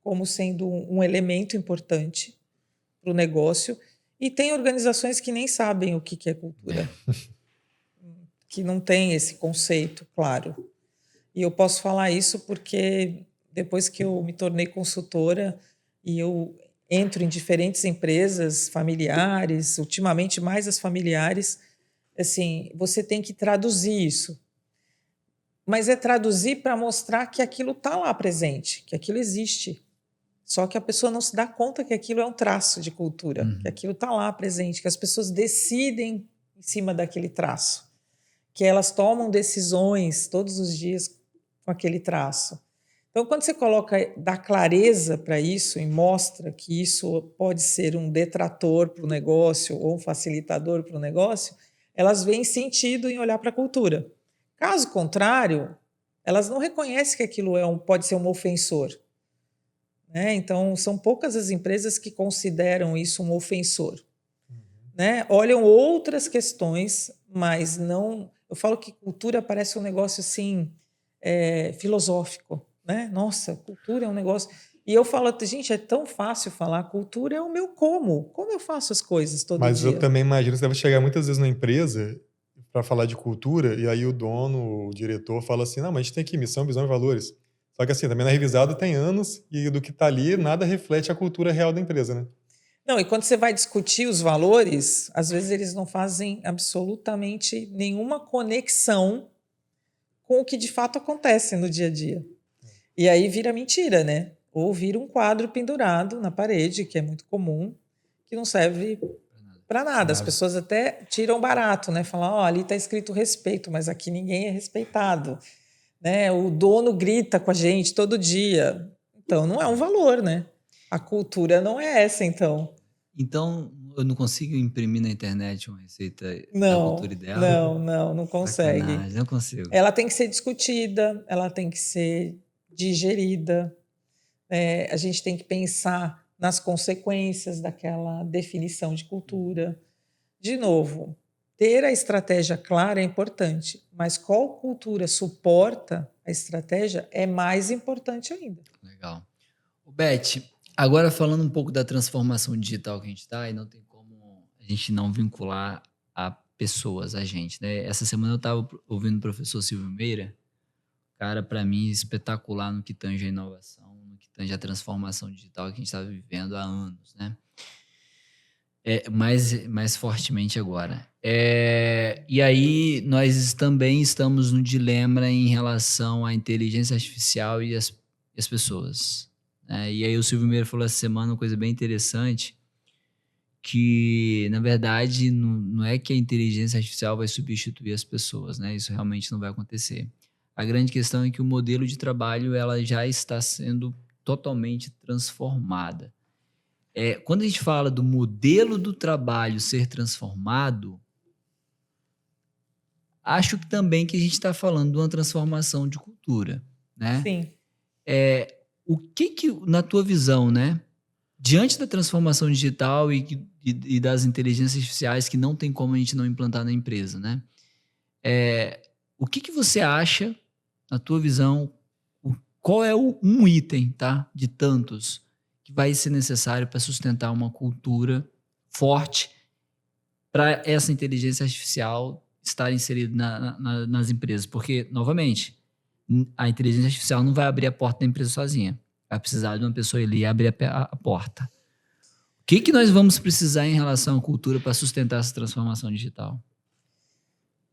como sendo um elemento importante para o negócio, e tem organizações que nem sabem o que é cultura, que não tem esse conceito claro. E eu posso falar isso porque depois que eu me tornei consultora e eu entro em diferentes empresas familiares, ultimamente mais as familiares, assim, você tem que traduzir isso. Mas é traduzir para mostrar que aquilo está lá presente, que aquilo existe. Só que a pessoa não se dá conta que aquilo é um traço de cultura, que aquilo está lá presente, que as pessoas decidem em cima daquele traço, que elas tomam decisões todos os dias com aquele traço. Então, quando você dá clareza para isso e mostra que isso pode ser um detrator para o negócio ou um facilitador para o negócio, elas veem sentido em olhar para a cultura. Caso contrário, elas não reconhecem que aquilo pode ser um ofensor. Né? Então, são poucas as empresas que consideram isso um ofensor. Né? Olham outras questões, mas não... Eu falo que cultura parece um negócio assim, filosófico. Né? Nossa, cultura é um negócio... E eu falo, gente, é tão fácil falar, cultura é o meu como eu faço as coisas todo dia. Mas eu também imagino que você deve chegar muitas vezes na empresa para falar de cultura, e aí o dono, o diretor fala assim, não, mas a gente tem aqui missão, visão e valores. Só que assim, também na revisada tem anos, e do que está ali, nada reflete a cultura real da empresa, né? Não, e quando você vai discutir os valores, às vezes eles não fazem absolutamente nenhuma conexão com o que de fato acontece no dia a dia. E aí vira mentira, né? Ou vira um quadro pendurado na parede, que é muito comum, que não serve para nada. As pessoas até tiram barato, né? Falam, ali está escrito respeito, mas aqui ninguém é respeitado. Né? O dono grita com a gente todo dia. Então, não é um valor, né? A cultura não é essa, então. Então, eu não consigo imprimir na internet uma receita da cultura ideal? Não consegue. Sacanagem, não consigo. Ela tem que ser discutida, ela tem que ser digerida. A gente tem que pensar nas consequências daquela definição de cultura. De novo, ter a estratégia clara é importante, mas qual cultura suporta a estratégia é mais importante ainda. Legal. Beth, agora falando um pouco da transformação digital que a gente está, e não tem como a gente não vincular a pessoas, a gente, né? Essa semana eu estava ouvindo o professor Silvio Meira, cara, para mim, espetacular no que tange a inovação, no que tange a transformação digital que a gente está vivendo há anos, né? Mais fortemente agora. E aí, nós também estamos no dilema em relação à inteligência artificial e as pessoas. E aí o Silvio Meira falou essa semana uma coisa bem interessante, que, na verdade, não é que a inteligência artificial vai substituir as pessoas, né? Isso realmente não vai acontecer. A grande questão é que o modelo de trabalho ela já está sendo totalmente transformada. Quando a gente fala do modelo do trabalho ser transformado, acho que também que a gente está falando de uma transformação de cultura, né? Sim. O que, na tua visão, né, diante da transformação digital e das inteligências artificiais que não tem como a gente não implantar na empresa, né? O que você acha, na tua visão, qual é um item, tá, de tantos que vai ser necessário para sustentar uma cultura forte para essa inteligência artificial estar inserida nas empresas? Porque, novamente, a inteligência artificial não vai abrir a porta da empresa sozinha. Vai precisar de uma pessoa ali abrir a porta. O que nós vamos precisar em relação à cultura para sustentar essa transformação digital?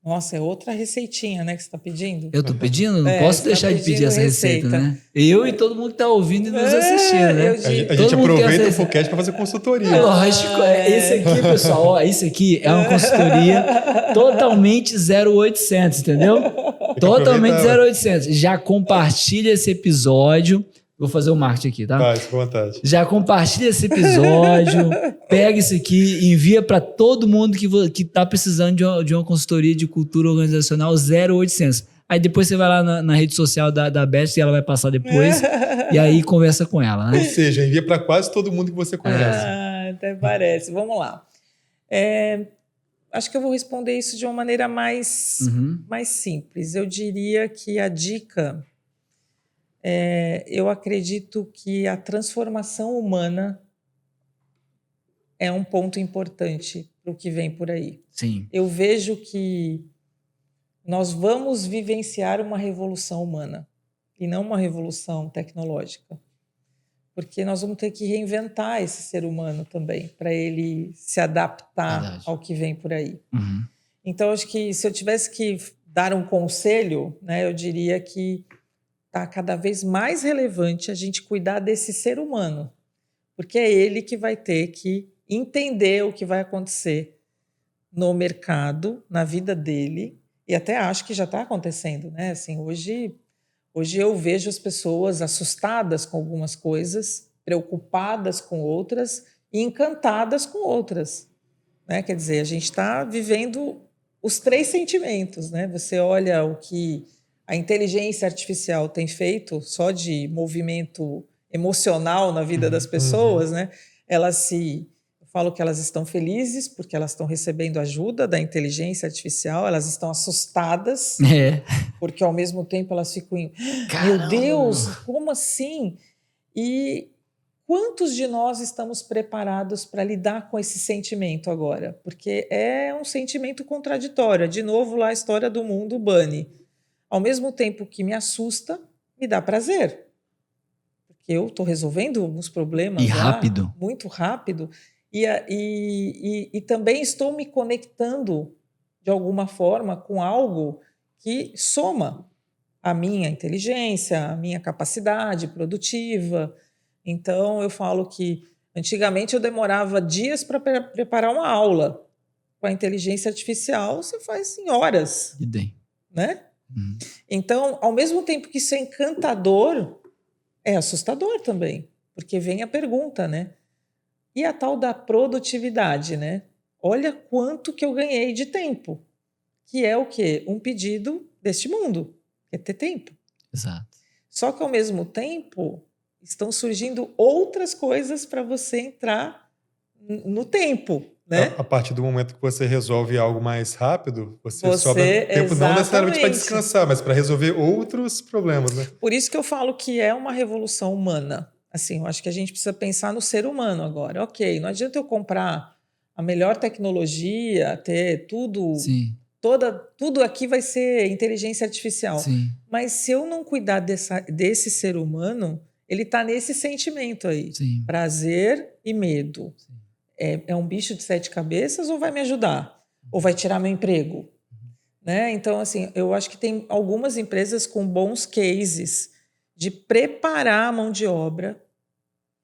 Nossa, é outra receitinha, né, que você está pedindo? Eu estou pedindo? Não posso deixar de pedir essa receita, né? Eu e todo mundo que está ouvindo e nos assistindo, né? A gente aproveita o Fucast para fazer consultoria. Lógico, esse aqui, pessoal, ó, isso aqui é uma consultoria totalmente 0800, entendeu? Totalmente 0800. Já compartilha esse episódio. Vou fazer o marketing aqui, tá? Faz, com vontade. Já compartilha esse episódio, pega isso aqui, envia para todo mundo que tá precisando de uma consultoria de cultura organizacional 0800. Aí depois você vai lá na rede social da Beth e ela vai passar depois, e aí conversa com ela, né? Ou seja, envia para quase todo mundo que você conhece. Até parece. Vamos lá. Acho que eu vou responder isso de uma maneira mais simples. Eu diria que a dica... eu acredito que a transformação humana é um ponto importante para o que vem por aí. Sim. Eu vejo que nós vamos vivenciar uma revolução humana e não uma revolução tecnológica, porque nós vamos ter que reinventar esse ser humano também para ele se adaptar ao que vem por aí. Então, acho que se eu tivesse que dar um conselho, né, eu diria que está cada vez mais relevante a gente cuidar desse ser humano, porque é ele que vai ter que entender o que vai acontecer no mercado, na vida dele, E até acho que já está acontecendo, né? Assim, hoje eu vejo as pessoas assustadas com algumas coisas, preocupadas com outras e encantadas com outras, né? Quer dizer, a gente está vivendo os 3 sentimentos, né? Você olha o que a inteligência artificial tem feito só de movimento emocional na vida das pessoas, né? Eu falo que elas estão felizes porque elas estão recebendo ajuda da inteligência artificial, elas estão assustadas porque ao mesmo tempo elas ficam, meu Deus, como assim? E quantos de nós estamos preparados para lidar com esse sentimento agora? Porque é um sentimento contraditório. De novo, lá a história do mundo Bunny. Ao mesmo tempo que me assusta, me dá prazer. Porque eu estou resolvendo alguns problemas rápido. Lá, muito rápido. E também estou me conectando, de alguma forma, com algo que soma a minha inteligência, a minha capacidade produtiva. Então, eu falo que antigamente eu demorava dias para preparar uma aula. Com a inteligência artificial, você faz em horas. Né? Então, ao mesmo tempo que isso é encantador, é assustador também. Porque vem a pergunta, né? E a tal da produtividade, né? Olha quanto que eu ganhei de tempo. Que é o quê? Um pedido deste mundo. É ter tempo. Exato. Só que, ao mesmo tempo, estão surgindo outras coisas para você entrar no tempo, né? A partir do momento que você resolve algo mais rápido, você sobra tempo não necessariamente para descansar, mas para resolver outros problemas, né? Por isso que eu falo que é uma revolução humana. Assim, eu acho que a gente precisa pensar no ser humano agora. Ok, não adianta eu comprar a melhor tecnologia, ter tudo... Sim. Tudo aqui vai ser inteligência artificial. Sim. Mas se eu não cuidar desse ser humano, ele está nesse sentimento aí. Sim. Prazer e medo. É um bicho de 7 cabeças ou vai me ajudar? Ou vai tirar meu emprego? Né? Então, assim, eu acho que tem algumas empresas com bons cases de preparar a mão de obra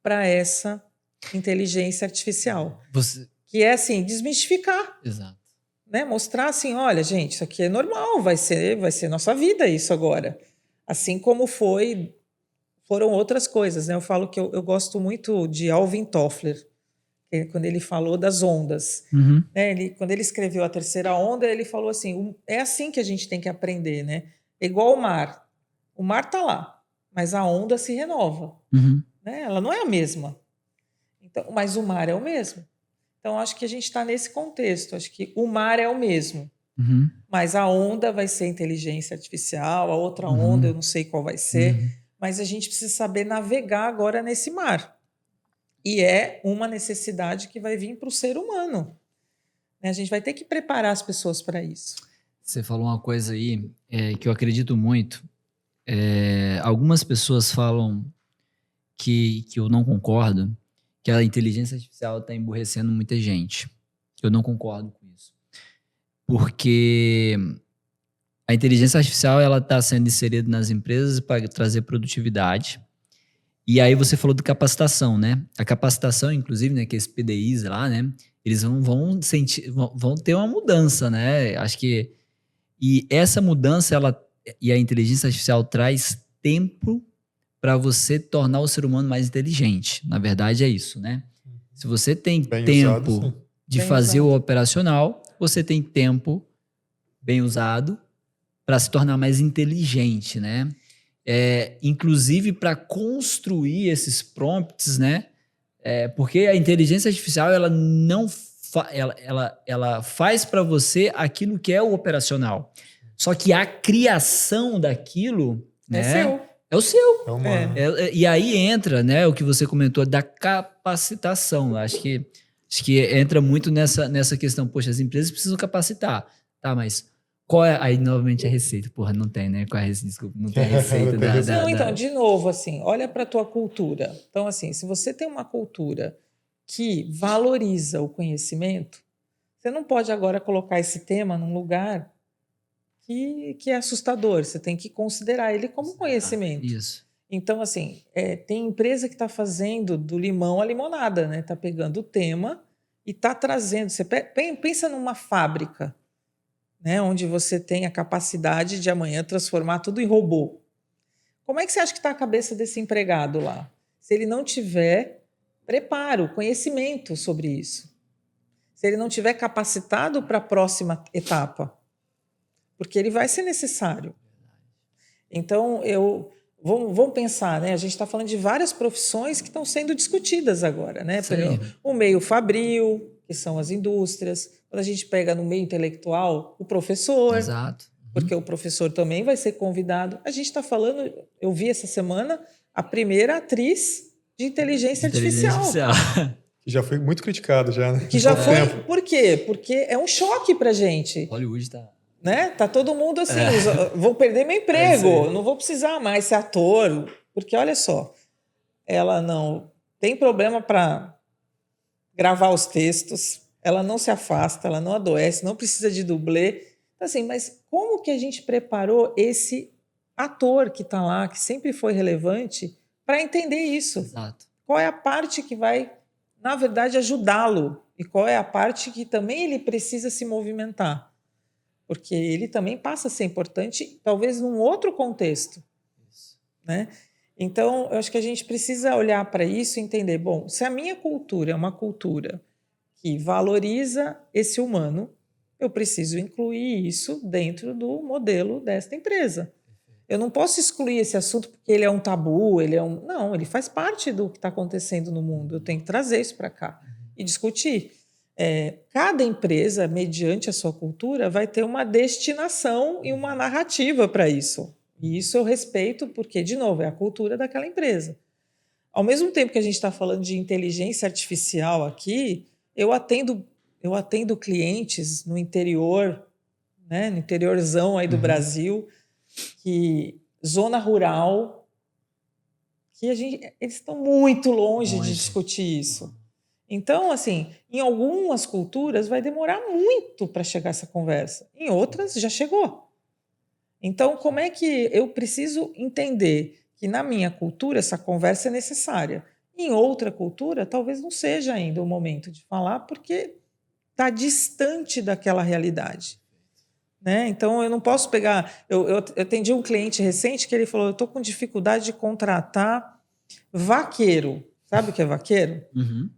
para essa inteligência artificial. Que é, assim, desmistificar. Exato. Né? Mostrar assim, olha, gente, isso aqui é normal, vai ser nossa vida isso agora. Assim como foram outras coisas. Né? Eu falo que eu gosto muito de Alvin Toffler, quando ele falou das ondas. Né? Quando ele escreveu A Terceira Onda, ele falou assim, é assim que a gente tem que aprender. Né? É igual o mar. O mar está lá, mas a onda se renova. Né? Ela não é a mesma. Então, mas o mar é o mesmo. Então, acho que a gente está nesse contexto. Acho que o mar é o mesmo. Mas a onda vai ser inteligência artificial, a outra onda eu não sei qual vai ser. Mas a gente precisa saber navegar agora nesse mar. E é uma necessidade que vai vir para o ser humano. A gente vai ter que preparar as pessoas para isso. Você falou uma coisa aí que eu acredito muito. Algumas pessoas falam que eu não concordo, que a inteligência artificial está emburrecendo muita gente. Eu não concordo com isso. Porque a inteligência artificial está sendo inserida nas empresas para trazer produtividade. E aí você falou de capacitação, né? A capacitação, inclusive, né, que esses PDIs lá, né? Eles vão ter uma mudança, né? Acho que... E essa mudança, e a inteligência artificial traz tempo para você tornar o ser humano mais inteligente. Na verdade, é isso, né? Se você tem tempo de fazer o operacional, você tem tempo bem usado para se tornar mais inteligente, né? Inclusive para construir esses prompts, né? Porque a inteligência artificial ela não ela faz para você aquilo que é o operacional. Só que a criação daquilo, né? Seu. É o seu. É humano. E aí entra, né, o que você comentou da capacitação. Acho que entra muito nessa questão. Poxa, as empresas precisam capacitar. Tá, mas qual é... Aí, novamente, a receita. Porra, não tem, né? Qual é a receita? Desculpa, não tem a receita Então, de novo, assim, olha para a tua cultura. Então, assim, se você tem uma cultura que valoriza o conhecimento, você não pode agora colocar esse tema num lugar que é assustador. Você tem que considerar ele como conhecimento. Isso. Então, assim, tem empresa que está fazendo do limão a limonada, né? Está pegando o tema e está trazendo... Você pensa numa fábrica. né, onde você tem a capacidade de amanhã transformar tudo em robô. Como é que você acha que está a cabeça desse empregado lá? Se ele não tiver preparo, conhecimento sobre isso. Se ele não tiver capacitado para a próxima etapa. Porque ele vai ser necessário. Então, vamos pensar, né? A gente está falando de várias profissões que estão sendo discutidas agora, né? O meio fabril, que são as indústrias. Quando a gente pega no meio intelectual, o professor. Exato. Porque o professor também vai ser convidado. A gente está falando, eu vi essa semana, a primeira atriz de inteligência artificial. Que já foi muito criticado já, né? Que já foi. Por quê? Porque é um choque pra gente. Hollywood está... Né? Tá todo mundo assim, vou perder meu emprego, não vou precisar mais ser ator, porque olha só, ela não tem problema para gravar os textos, ela não se afasta, ela não adoece, não precisa de dublê. Então, assim, mas como que a gente preparou esse ator que está lá, que sempre foi relevante, para entender isso? Exato. Qual é a parte que vai, na verdade, ajudá-lo? E qual é a parte que também ele precisa se movimentar? Porque ele também passa a ser importante, talvez num outro contexto. Isso. Né? Então, eu acho que a gente precisa olhar para isso e entender, bom, se a minha cultura é uma cultura que valoriza esse humano, eu preciso incluir isso dentro do modelo desta empresa. Eu não posso excluir esse assunto porque ele é um tabu, não, ele faz parte do que está acontecendo no mundo. Eu tenho que trazer isso para cá e discutir. Cada empresa, mediante a sua cultura, vai ter uma destinação e uma narrativa para isso. E isso eu respeito porque, de novo, é a cultura daquela empresa. Ao mesmo tempo que a gente está falando de inteligência artificial aqui, eu atendo clientes no interior, né, no interiorzão aí do Brasil, que zona rural, que eles estão muito longe de discutir isso. Então, assim, em algumas culturas vai demorar muito para chegar essa conversa. Em outras, já chegou. Então, como é que eu preciso entender que na minha cultura essa conversa é necessária? Em outra cultura, talvez não seja ainda o momento de falar, porque está distante daquela realidade. Né? Então, eu não posso pegar... Eu atendi um cliente recente que ele falou, eu estou com dificuldade de contratar vaqueiro. Sabe o que é vaqueiro?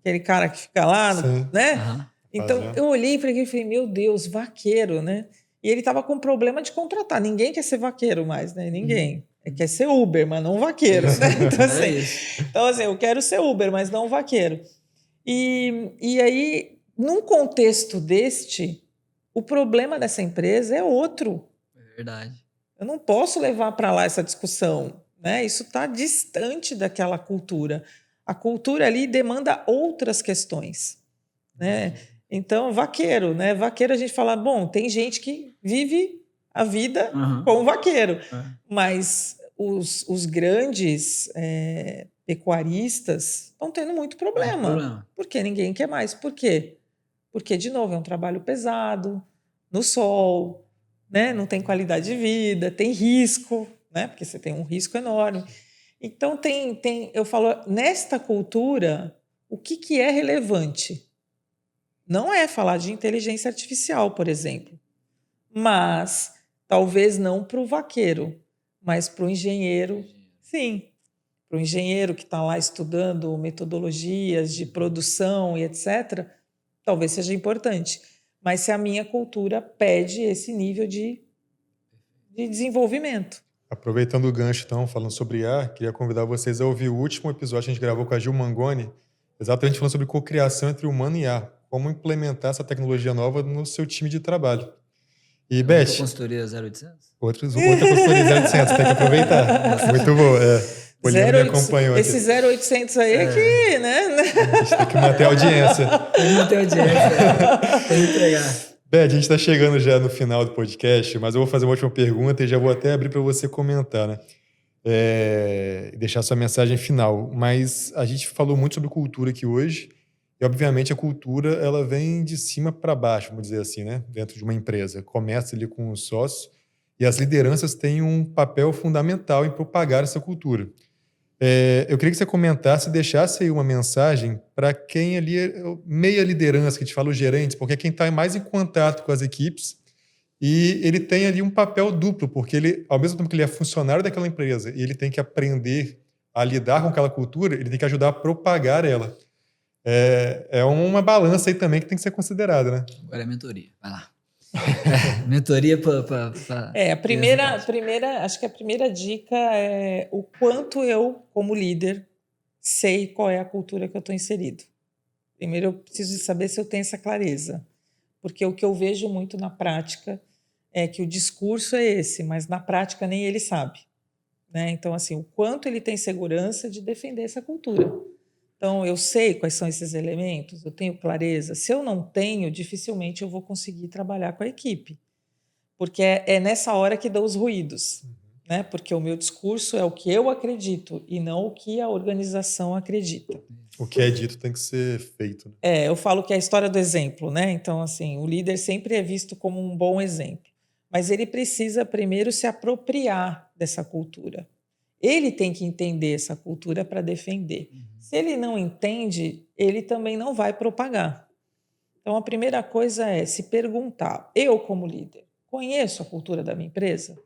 Aquele cara que fica lá, né? Então, eu olhei para ele e falei, meu Deus, vaqueiro, né? E ele estava com problema de contratar. Ninguém quer ser vaqueiro mais, né? Ninguém. Quer ser Uber, mas não vaqueiro. Né? Então, assim, eu quero ser Uber, mas não vaqueiro. E aí, num contexto deste, o problema dessa empresa é outro. É verdade. Eu não posso levar para lá essa discussão. Né? Isso está distante daquela cultura. A cultura ali demanda outras questões, né? Então, vaqueiro, né? Vaqueiro a gente fala, bom, tem gente que vive a vida como vaqueiro, mas os grandes pecuaristas estão tendo muito problema, porque ninguém quer mais. Por quê? Porque, de novo, é um trabalho pesado, no sol, né? Não tem qualidade de vida, tem risco, né? Porque você tem um risco enorme. Então, eu falo, nesta cultura, o que é relevante? Não é falar de inteligência artificial, por exemplo, mas talvez não para o vaqueiro, mas para o engenheiro, sim. Para o engenheiro que está lá estudando metodologias de produção e etc., talvez seja importante. Mas se a minha cultura pede esse nível de desenvolvimento. Aproveitando o gancho, então, falando sobre IA, queria convidar vocês a ouvir o último episódio que a gente gravou com a Gil Mangoni, exatamente falando sobre cocriação entre humano e IA, como implementar essa tecnologia nova no seu time de trabalho. E, Beth... Outra consultoria 0800? Outra consultoria 0800, tem que aproveitar. Muito bom, O Lino me acompanhou. Esse 0800 aí é que, né? A gente tem que manter a audiência. Tem que manter a audiência. Tem que entregar. Beth, a gente está chegando já no final do podcast, mas eu vou fazer uma última pergunta e já vou até abrir para você comentar, né? Deixar sua mensagem final. Mas a gente falou muito sobre cultura aqui hoje e, obviamente, a cultura ela vem de cima para baixo, vamos dizer assim, né? Dentro de uma empresa. Começa ali com os sócios e as lideranças têm um papel fundamental em propagar essa cultura. Eu queria que você comentasse e deixasse aí uma mensagem para quem ali é meia liderança, que a gente fala os gerentes, porque é quem está mais em contato com as equipes E ele tem ali um papel duplo, porque ele, ao mesmo tempo que ele é funcionário daquela empresa e ele tem que aprender a lidar com aquela cultura, ele tem que ajudar a propagar ela. É uma balança aí também que tem que ser considerada, né? Agora é mentoria. Vai lá. Mentoria para. Acho que a primeira dica é o quanto eu, como líder, sei qual é a cultura que eu estou inserido. Primeiro, eu preciso saber se eu tenho essa clareza, porque o que eu vejo muito na prática é que o discurso é esse, mas na prática nem ele sabe, né? Então, assim, o quanto ele tem segurança de defender essa cultura. Então, eu sei quais são esses elementos, eu tenho clareza. Se eu não tenho, dificilmente eu vou conseguir trabalhar com a equipe, porque é nessa hora que dão os ruídos, né? Porque o meu discurso é o que eu acredito e não o que a organização acredita. O que é dito tem que ser feito. Né? Eu falo que é a história do exemplo, né? Então, assim, o líder sempre é visto como um bom exemplo, mas ele precisa primeiro se apropriar dessa cultura. Ele tem que entender essa cultura para defender. Se ele não entende, ele também não vai propagar. Então, a primeira coisa é se perguntar: eu, como líder, conheço a cultura da minha empresa?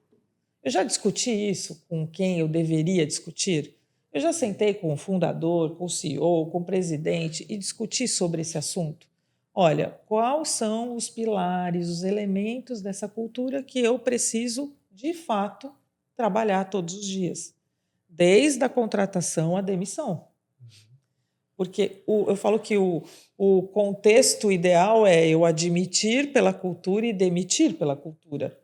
Eu já discuti isso com quem eu deveria discutir? Eu já sentei com o fundador, com o CEO, com o presidente e discuti sobre esse assunto? Olha, quais são os pilares, os elementos dessa cultura que eu preciso, de fato, trabalhar todos os dias? Desde a contratação à demissão. Porque eu falo que o contexto ideal é eu admitir pela cultura e demitir pela cultura.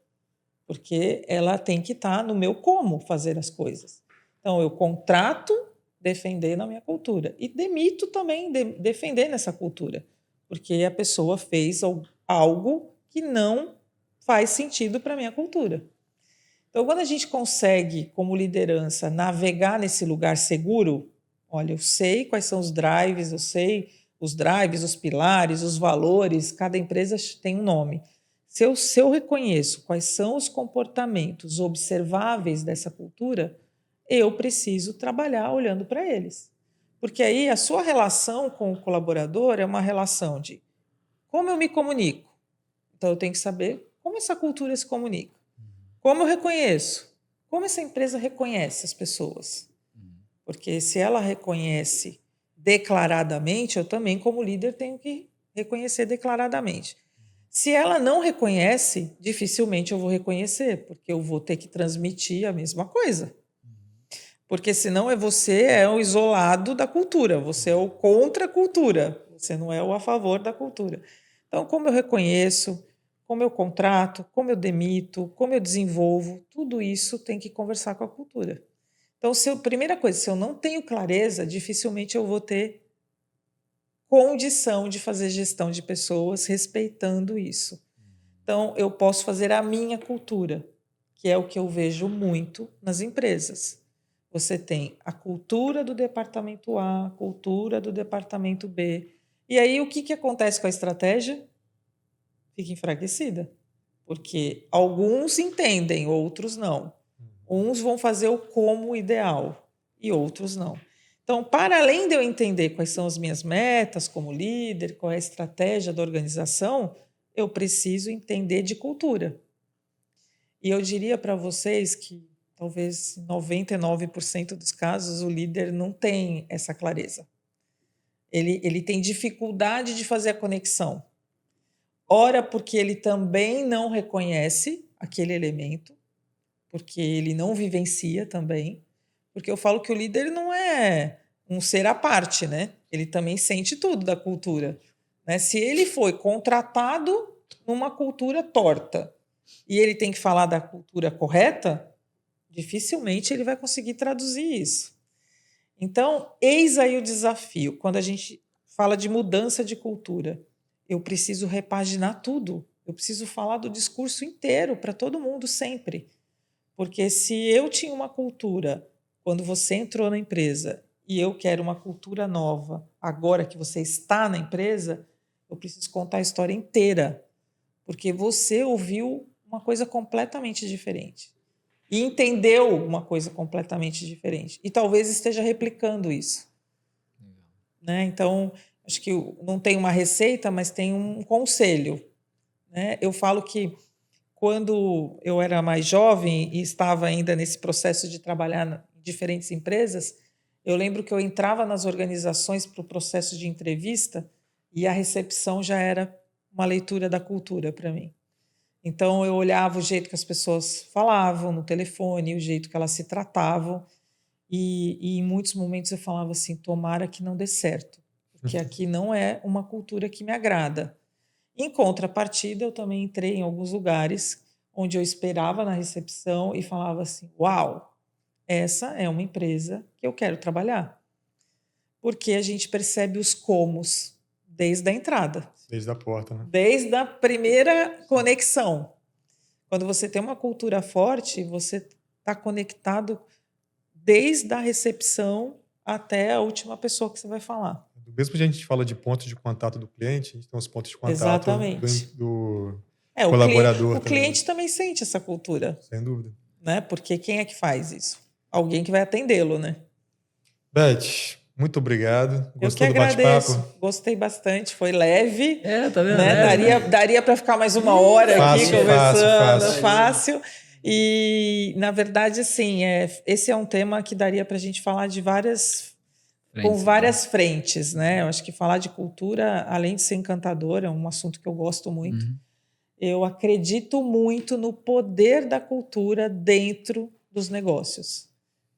Porque ela tem que estar no meu como fazer as coisas. Então, eu contrato defendendo a minha cultura e demito também defendendo essa cultura, porque a pessoa fez algo que não faz sentido para a minha cultura. Então, quando a gente consegue, como liderança, navegar nesse lugar seguro, olha, eu sei quais são os drives, eu sei os drives, os pilares, os valores, cada empresa tem um nome. Se eu reconheço quais são os comportamentos observáveis dessa cultura, eu preciso trabalhar olhando para eles. Porque aí a sua relação com o colaborador é uma relação de como eu me comunico. Então, eu tenho que saber como essa cultura se comunica. Como eu reconheço? Como essa empresa reconhece as pessoas? Porque se ela reconhece declaradamente, eu também, como líder, tenho que reconhecer declaradamente. Se ela não reconhece, dificilmente eu vou reconhecer, porque eu vou ter que transmitir a mesma coisa. Porque senão você é o isolado da cultura, você é o contra a cultura, você não é o a favor da cultura. Então, como eu reconheço, como eu contrato, como eu demito, como eu desenvolvo, tudo isso tem que conversar com a cultura. Então, primeira coisa, se eu não tenho clareza, dificilmente eu vou ter condição de fazer gestão de pessoas respeitando isso. Então, eu posso fazer a minha cultura, que é o que eu vejo muito nas empresas. Você tem a cultura do departamento A, a cultura do departamento B. E aí, o que acontece com a estratégia? Fica enfraquecida. Porque alguns entendem, outros não. Uns vão fazer o como ideal e outros não. Então, para além de eu entender quais são as minhas metas como líder, qual é a estratégia da organização, eu preciso entender de cultura. E eu diria para vocês que talvez 99% dos casos o líder não tem essa clareza. Ele tem dificuldade de fazer a conexão. Ora, porque ele também não reconhece aquele elemento, porque ele não vivencia também. Porque eu falo que o líder não é um ser à parte, né? Ele também sente tudo da cultura. Né? Se ele foi contratado numa cultura torta e ele tem que falar da cultura correta, dificilmente ele vai conseguir traduzir isso. Então, eis aí o desafio. Quando a gente fala de mudança de cultura, eu preciso repaginar tudo. Eu preciso falar do discurso inteiro para todo mundo sempre. Porque se eu tinha uma cultura quando você entrou na empresa e eu quero uma cultura nova agora que você está na empresa, eu preciso contar a história inteira. Porque você ouviu uma coisa completamente diferente. E entendeu uma coisa completamente diferente. E talvez esteja replicando isso. Né? Então, acho que não tem uma receita, mas tem um conselho. Né? Eu falo que quando eu era mais jovem e estava ainda nesse processo de trabalhar em diferentes empresas, eu lembro que eu entrava nas organizações para o processo de entrevista e a recepção já era uma leitura da cultura para mim. Então, eu olhava o jeito que as pessoas falavam no telefone, o jeito que elas se tratavam, e em muitos momentos eu falava assim, tomara que não dê certo, porque aqui não é uma cultura que me agrada. Em contrapartida, eu também entrei em alguns lugares onde eu esperava na recepção e falava assim, uau, essa é uma empresa que eu quero trabalhar. Porque a gente percebe os comos desde a entrada. Desde a porta, né? Desde a primeira conexão. Quando você tem uma cultura forte, você está conectado desde a recepção até a última pessoa que você vai falar. Do mesmo que a gente fala de pontos de contato do cliente, a gente tem os pontos de contato Exatamente. do colaborador. O cliente também sente essa cultura. Sem dúvida. Né? Porque quem é que faz isso? Alguém que vai atendê-lo, né? Beth, muito obrigado. Gostou eu que do agradeço. bate-papo? Gostei bastante. Foi leve. Tá vendo? Né? Daria para ficar mais uma hora aqui conversando. Fácil. E, na verdade, assim, esse é um tema que daria para a gente falar de várias frentes, né? Eu acho que falar de cultura, além de ser encantador, é um assunto que eu gosto muito. Eu acredito muito no poder da cultura dentro dos negócios.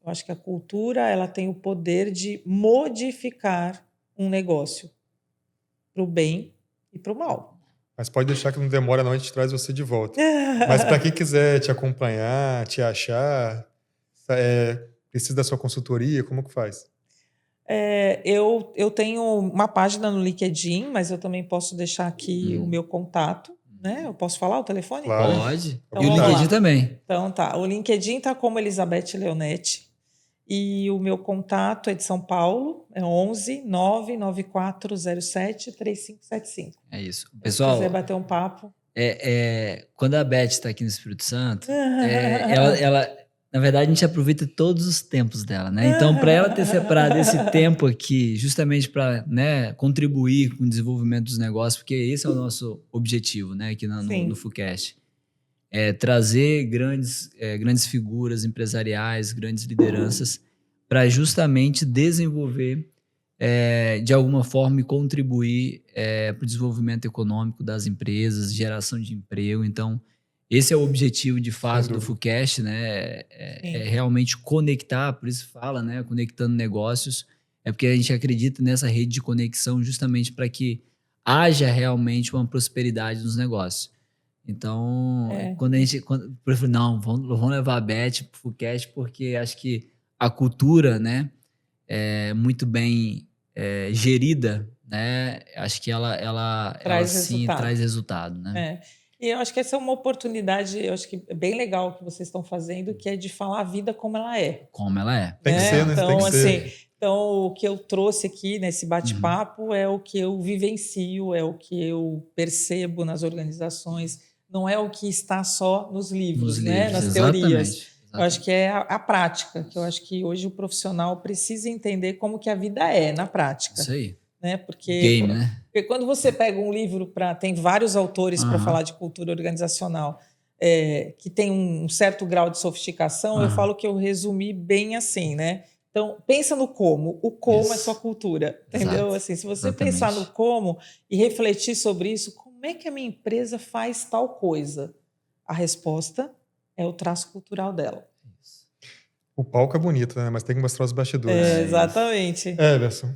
Eu acho que a cultura ela tem o poder de modificar um negócio para o bem e para o mal. Mas pode deixar que não demora não, a gente traz você de volta. Mas para quem quiser te acompanhar, te achar, precisa da sua consultoria, como que faz? Eu tenho uma página no LinkedIn, mas eu também posso deixar aqui o meu contato. Né? Eu posso falar o telefone? Claro. Pode. Então, e o LinkedIn também. Então tá. O LinkedIn está como Elizabeth Leonetti. E o meu contato é de São Paulo, é 11 99407 3575. É isso. Pessoal, se quiser bater um papo. Quando a Beth está aqui no Espírito Santo, ela, na verdade, a gente aproveita todos os tempos dela, né? Então, para ela ter separado esse tempo aqui, justamente para, né, contribuir com o desenvolvimento dos negócios, porque esse é o nosso objetivo, né, aqui no FUCast. Trazer grandes figuras empresariais, grandes lideranças, para justamente desenvolver, de alguma forma, e contribuir para o desenvolvimento econômico das empresas, geração de emprego. Então, esse é o objetivo, de fato, do FUCast, né? Realmente conectar, por isso fala, né? Conectando negócios. É porque a gente acredita nessa rede de conexão justamente para que haja realmente uma prosperidade nos negócios. Então, quando eu falei, não, vamos levar a Beth para o FUCast, porque acho que a cultura, né, é muito bem gerida, né? Acho que ela sim traz resultado, né? E eu acho que essa é uma oportunidade, eu acho que é bem legal que vocês estão fazendo, que é de falar a vida como ela é. Como ela é. Tem que ser, né? Então, tem que assim, ser. Então, o que eu trouxe aqui nesse bate-papo é o que eu vivencio, é o que eu percebo nas organizações, não é o que está só nos livros, né? Nas teorias. Eu acho que é a prática, que eu acho que hoje o profissional precisa entender como que a vida é na prática. Isso aí. Né? Porque quando você pega um livro tem vários autores para falar de cultura organizacional que tem um certo grau de sofisticação, eu falo que eu resumi bem assim, né? Então, pensa no como. O como é sua cultura, entendeu? Assim, se você pensar no como e refletir sobre isso, como é que a minha empresa faz tal coisa? A resposta é o traço cultural dela. O palco é bonito, né? Mas tem que mostrar os bastidores. Exatamente. Everson,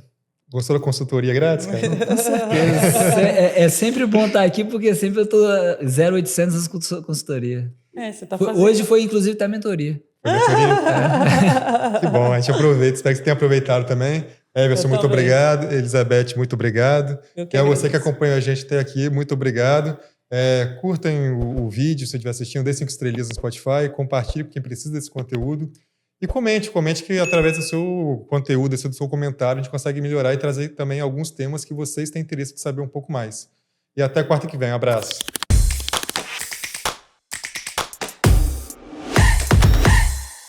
gostou da consultoria grátis, cara? Com certeza. É sempre bom estar aqui, porque sempre eu estou 0800 nas consultoria. Você tá fazendo. Hoje foi, inclusive, a mentoria. Que bom, a gente aproveita. Espero que você tenha aproveitado também. Everson, muito obrigado. Elizabeth, muito obrigado. E a você que acompanha a gente até aqui, muito obrigado. Curtem o vídeo, se você estiver assistindo, dê 5 estrelinhas no Spotify, compartilhe com quem precisa desse conteúdo. E comente que através do seu conteúdo, do seu comentário, a gente consegue melhorar e trazer também alguns temas que vocês têm interesse de saber um pouco mais. E até quarta que vem. Um abraço.